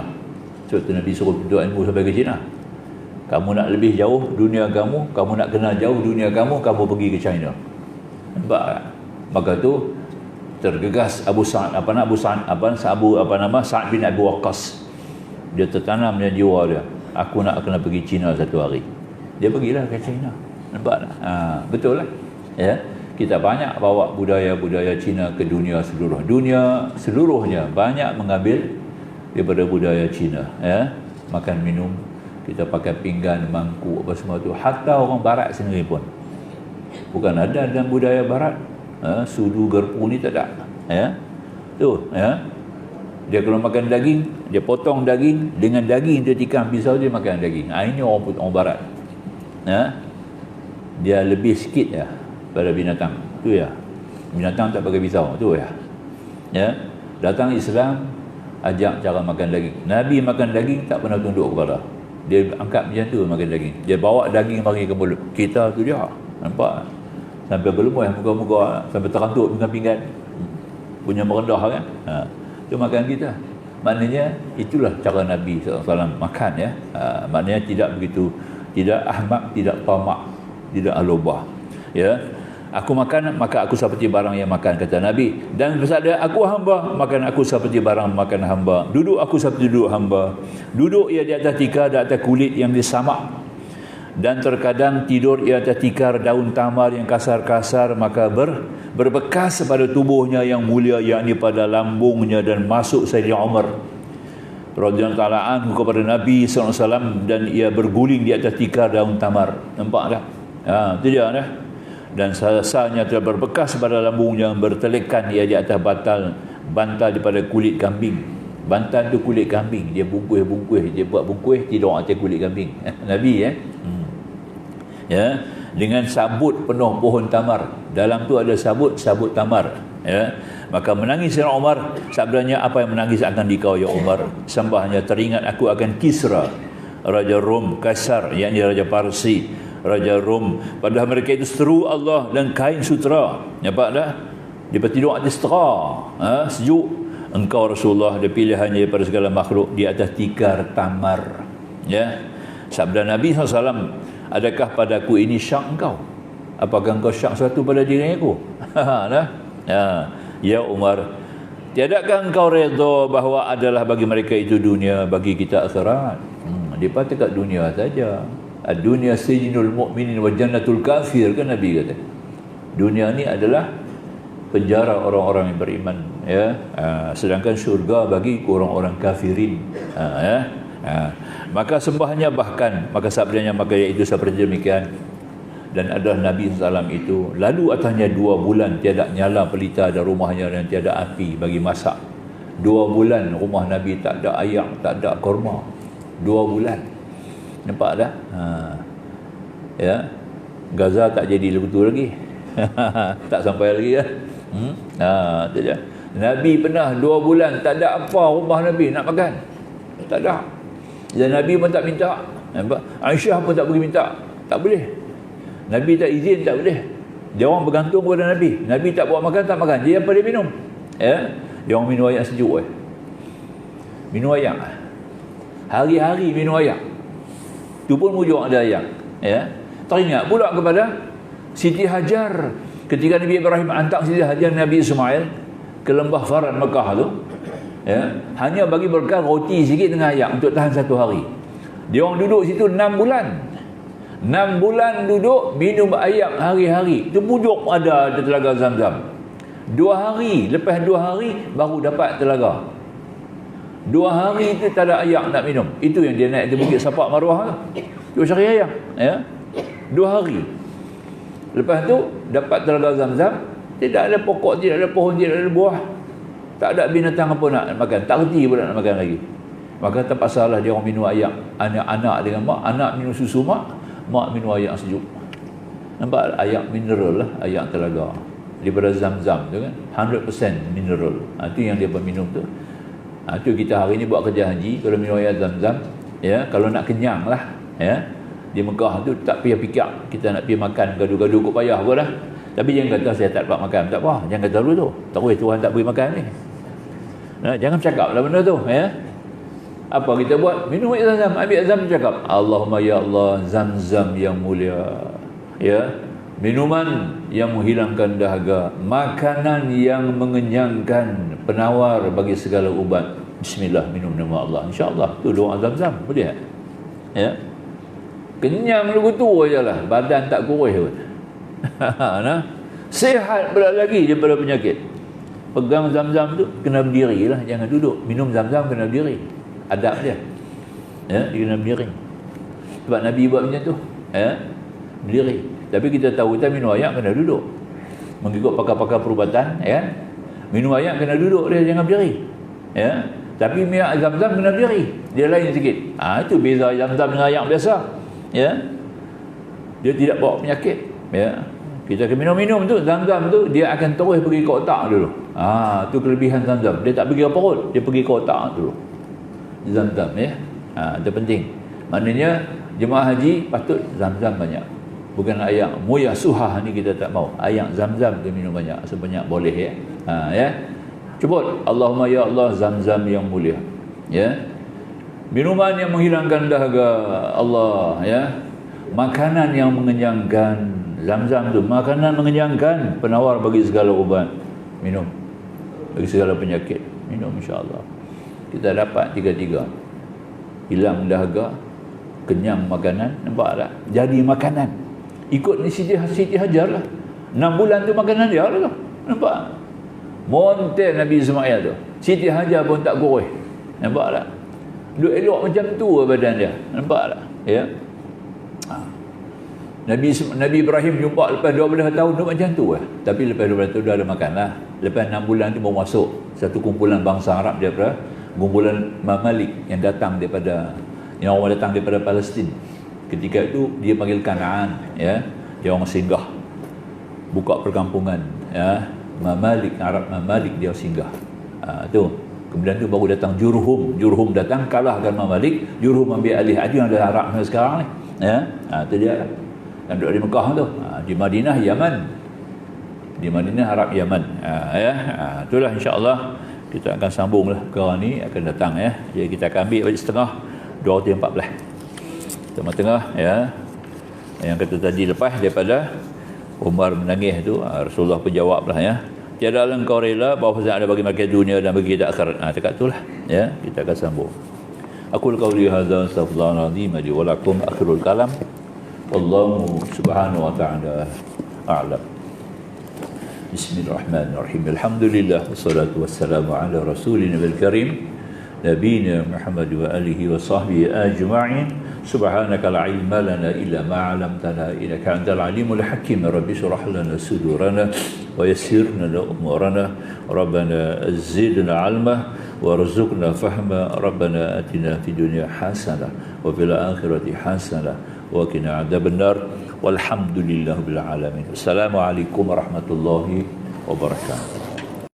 Sebab tu Nabi suruh tuntut ilmu sampai ke China. Kamu nak lebih jauh dunia kamu nak kenal jauh dunia kamu pergi ke China. Nampak? Maka tu tergegas Sa'ad bin Abi Waqqas. Dia tertanam dalam jiwa dia, aku nak kena pergi China satu hari. Dia pergilah ke China. Nampak tak? Betul lah. Ya. Kita banyak bawa budaya-budaya Cina ke dunia seluruhnya banyak mengambil daripada budaya Cina, ya. Makan minum kita pakai pinggan, mangkuk apa semua tu. Hatta orang barat sendiri pun bukan ada dalam budaya barat. Sudu garpu ni tak ada, ya. Tu, ya. Dia kalau makan daging, dia potong daging dengan daging dia tikam pisau, dia makan daging. Ini orang barat. Ya. Dia lebih sikit ya pada binatang. Tu ya. Binatang tak pakai pisau, tu ya. Ya. Datang Islam ajak cara makan daging. Nabi makan daging tak pernah tunduk kepada. Dia angkat macam tu makan daging. Dia bawa daging mari ke mulut. Kita tu dia. Nampak? Sampai berlemuh muka-muka sampai terantuk dengan pinggan. Punya merendah kan. Itu makan kita. Maknanya itulah cara Nabi SAW makan ya. Maknanya tidak begitu, tidak ahmak, tidak tamak, tidak alubah. Ya. Aku makan, maka aku seperti barang yang makan, kata Nabi. Dan bersabda, aku hamba, makan aku seperti barang makan hamba. Duduk aku seperti duduk hamba. Duduk ia di atas tikar, di atas kulit yang disamak. Dan terkadang tidur ia atas tikar daun tamar yang kasar-kasar, maka berbekas pada tubuhnya yang mulia, yakni pada lambungnya, dan masuk Sayyidina Umar radhiyallahu ta'ala anhu kepada Nabi SAW, dan ia berguling di atas tikar daun tamar. Nampak tak? Itu dia dah. Dan sasanya telah berbekas pada lambungnya, bertelekan ia di atas bantal daripada kulit kambing. Bantal tu kulit kambing, dia bungkus, dia buat bungkus tidur atas kulit kambing. Nabi ya, dengan sabut penuh pohon tamar. Dalam tu ada sabut tamar. Ya, maka menangis Sayyidina Umar. Sabdanya, apa yang menangis akan dikau ya Umar? Sambahnya, teringat aku akan Kisra raja Rom, Kaisar yakni raja Parsi, raja Rom. Padahal mereka itu seteru Allah dan kain sutera. Nampak dah? Dia tidur atas setera, sejuk. Engkau Rasulullah ada pilihannya daripada segala makhluk di atas tikar tamar. Ya. Sabda Nabi SAW, adakah padaku ini syak engkau? Apakah engkau syak sesuatu pada diri aku? Dah? Ya Umar, tiadakah engkau redha bahawa adalah bagi mereka itu dunia, bagi kita akhirat? Dia patut kat dunia saja. Dunia sijinul mu'minin wa jannatul kafir, kan Nabi kata. Dunia ni adalah penjara orang-orang yang beriman, ya. Sedangkan syurga bagi orang-orang kafirin. Maka sembahnya bahkan, maka sabdanya, maka iaitu seperti demikian. Dan adalah Nabi SAW itu lalu atasnya 2 bulan tiada nyala pelita dan rumahnya, dan tiada api bagi masak. 2 bulan rumah Nabi tak ada ayam, tak ada korma. 2 bulan. Nampak dah? Ya. Gaza tak jadi betul lagi. Tak sampai lagi ya. Itu je. Nabi pernah 2 bulan tak ada apa rumah Nabi nak makan. Tak ada. Dan Nabi pun tak minta. Aisyah pun tak pergi minta. Tak boleh. Nabi tak izin, tak boleh. Dia orang bergantung kepada Nabi. Nabi tak buat makan, tak makan. Dia apa dia minum? Ya. Dia orang minum air sejuk. Minum air. Hari-hari minum air. Tu pun mujuk ada air. Ya. Teringat pula kepada Siti Hajar. Ketika Nabi Ibrahim hantar Siti Hajar Nabi Ismail ke lembah Faran Mekah tu, ya, hanya bagi bekal roti sikit dengan air untuk tahan 1 hari. Dia orang duduk situ 6 bulan. 6 bulan duduk minum air hari-hari. Itu pujuk ada telaga Zam-Zam. 2 hari, lepas 2 hari baru dapat telaga. 2 hari itu tak ada air nak minum. Itu yang dia naik di Bukit Sapak Marwah tu. Dia cari air, ya. 2 hari. Lepas tu dapat telaga Zam-Zam, tidak ada pokok, tidak ada pohon, tidak ada buah. Tak ada binatang apa nak makan. Tak reti pun nak makan lagi. Maka terpaksalah dia orang minum air. Anak-anak dengan mak, anak minum susu mak minum air sejuk. Nampak? Air mineral lah, air telaga. Daripada Zam-Zam tu kan, 100% mineral. Itu yang dia minum tu. Itu kita hari ni buat kerja haji, kalau minum air Zam-Zam, ya, kalau nak kenyang lah, ya. Di Mekah tu tak payah fikir kita nak pergi makan gaduh-gaduh kok payah apa dah. Tapi jangan kata saya tak dapat makan, tak apa. Jangan kata dulu tu. Terus Tuhan tak beri makan ni. Jangan cakap lah benda tu, ya. Apa kita buat? Minum air Zam-Zam, ambil Zam, cakap Allahumma ya Allah, Zam-Zam yang mulia, ya, minuman yang menghilangkan dahaga, makanan yang mengenyangkan, penawar bagi segala ubat. Bismillah, minum nama Allah, insya-Allah. Tu doa Zam-Zam, boleh tak? Ya. Kenyang lagu tu ajalah, badan tak kurus pun. Nah, sihat pula lagi daripada penyakit. Pegang Zam-Zam tu kena berdiri lah, jangan duduk. Minum Zam-Zam kena berdiri. Adab dia. Ya, dia kena berdiri. Sebab Nabi buat macam tu. Ya, berdiri. Tapi kita tahu kita minum air kena duduk. Mengikut pakar-pakar perubatan, ya. Minum air kena duduk dia, jangan berdiri. Ya. Tapi minyak Zam-Zam kena berdiri. Dia lain sikit. Itu beza Zam-Zam dengan air biasa. Ya. Dia tidak bawa penyakit. Ya. Kita akan minum-minum tu, Zam-Zam tu dia akan terus pergi ke otak dulu. Tu kelebihan Zam-Zam. Dia tak pergi ke perut, dia pergi ke otak dulu. Zam-Zam, ya. Itu penting. Maknanya jemaah haji patut zam-zam banyak. Bukan air muyah suhah ni kita tak mau. Air zam-zam tu minum banyak, sebanyak boleh ya. Ya. Cuba Allahumma ya Allah zam-zam yang mulia. Ya. Minuman yang menghilangkan dahaga Allah ya. Makanan yang mengenyangkan, zam-zam tu makanan mengenyangkan, penawar bagi segala ubat. Minum. Bagi segala penyakit. Minum insya-Allah. Kita dapat tiga-tiga. Hilang dahaga, kenyang makanan, nampak tak? Jadi makanan. Ikut ni Siti Hajar lah. 6 bulan tu makanan dia lah tu. Nampak? Montel Nabi Ismail tu. Siti Hajar pun tak goreh. Nampak tak? Duk elok macam tu badan dia. Nampak tak? Ya. Nabi Ibrahim jumpa lepas 12 tahun tu macam tu lah. Tapi lepas 12 tahun dah ada makan lah. Lepas 6 bulan tu baru masuk satu kumpulan bangsa Arab daripada kumpulan Mamalik yang datang daripada orang datang daripada Palestin. Ketika itu dia panggil Kanaan ya. Dia orang singgah. Buka perkampungan ya. Mamalik, Arab Mamalik dia singgah. Tu. Kemudian tu baru datang Jurhum. Jurhum datang kalahkan Mamalik. Jurhum ambil alih Adi yang ada Arab sekarang ni. Ya. Tu dia. Yang duduk di Mekah tu. Di Madinah Yaman. Di Madinah Arab Yaman. Ya. Itulah insya-Allah kita akan sambunglah perkara ni akan datang ya. Jadi kita akan ambil bagi setengah 2:14. Tengah-tengah ya. Yang kata tadi lepas daripada Umar menangis tu, Rasulullah pun jawablah ya. Tiada engkau rela bahawa ada bagi makan dunia dan bagi kita akhirat. Dekat itulah ya. Kita akan sambung. Aqul qawli hadza astaghfirullahalazim li wa lakum akhirul kalam. Wallahu subhanahu wa ta'ala a'lam. Bismillahirrahmanirrahim. Alhamdulillah wassalatu wassalamu ala rasulina bil karim nabiyina Muhammad wa alihi wa sahbihi ajma'in. Subhanaka la ilma lana illa ma 'allamtana innaka antal alimul hakim. Rabbi shrah lana sudurana wa yassir lana umurana. Rabbana zidna 'ilma warzuqna fahma. Rabbana atina fid dunya hasanah wa fil akhirati hasanah wa qina adzabannar. Walhamdulillahil alamin. Assalamualaikum warahmatullahi wabarakatuh.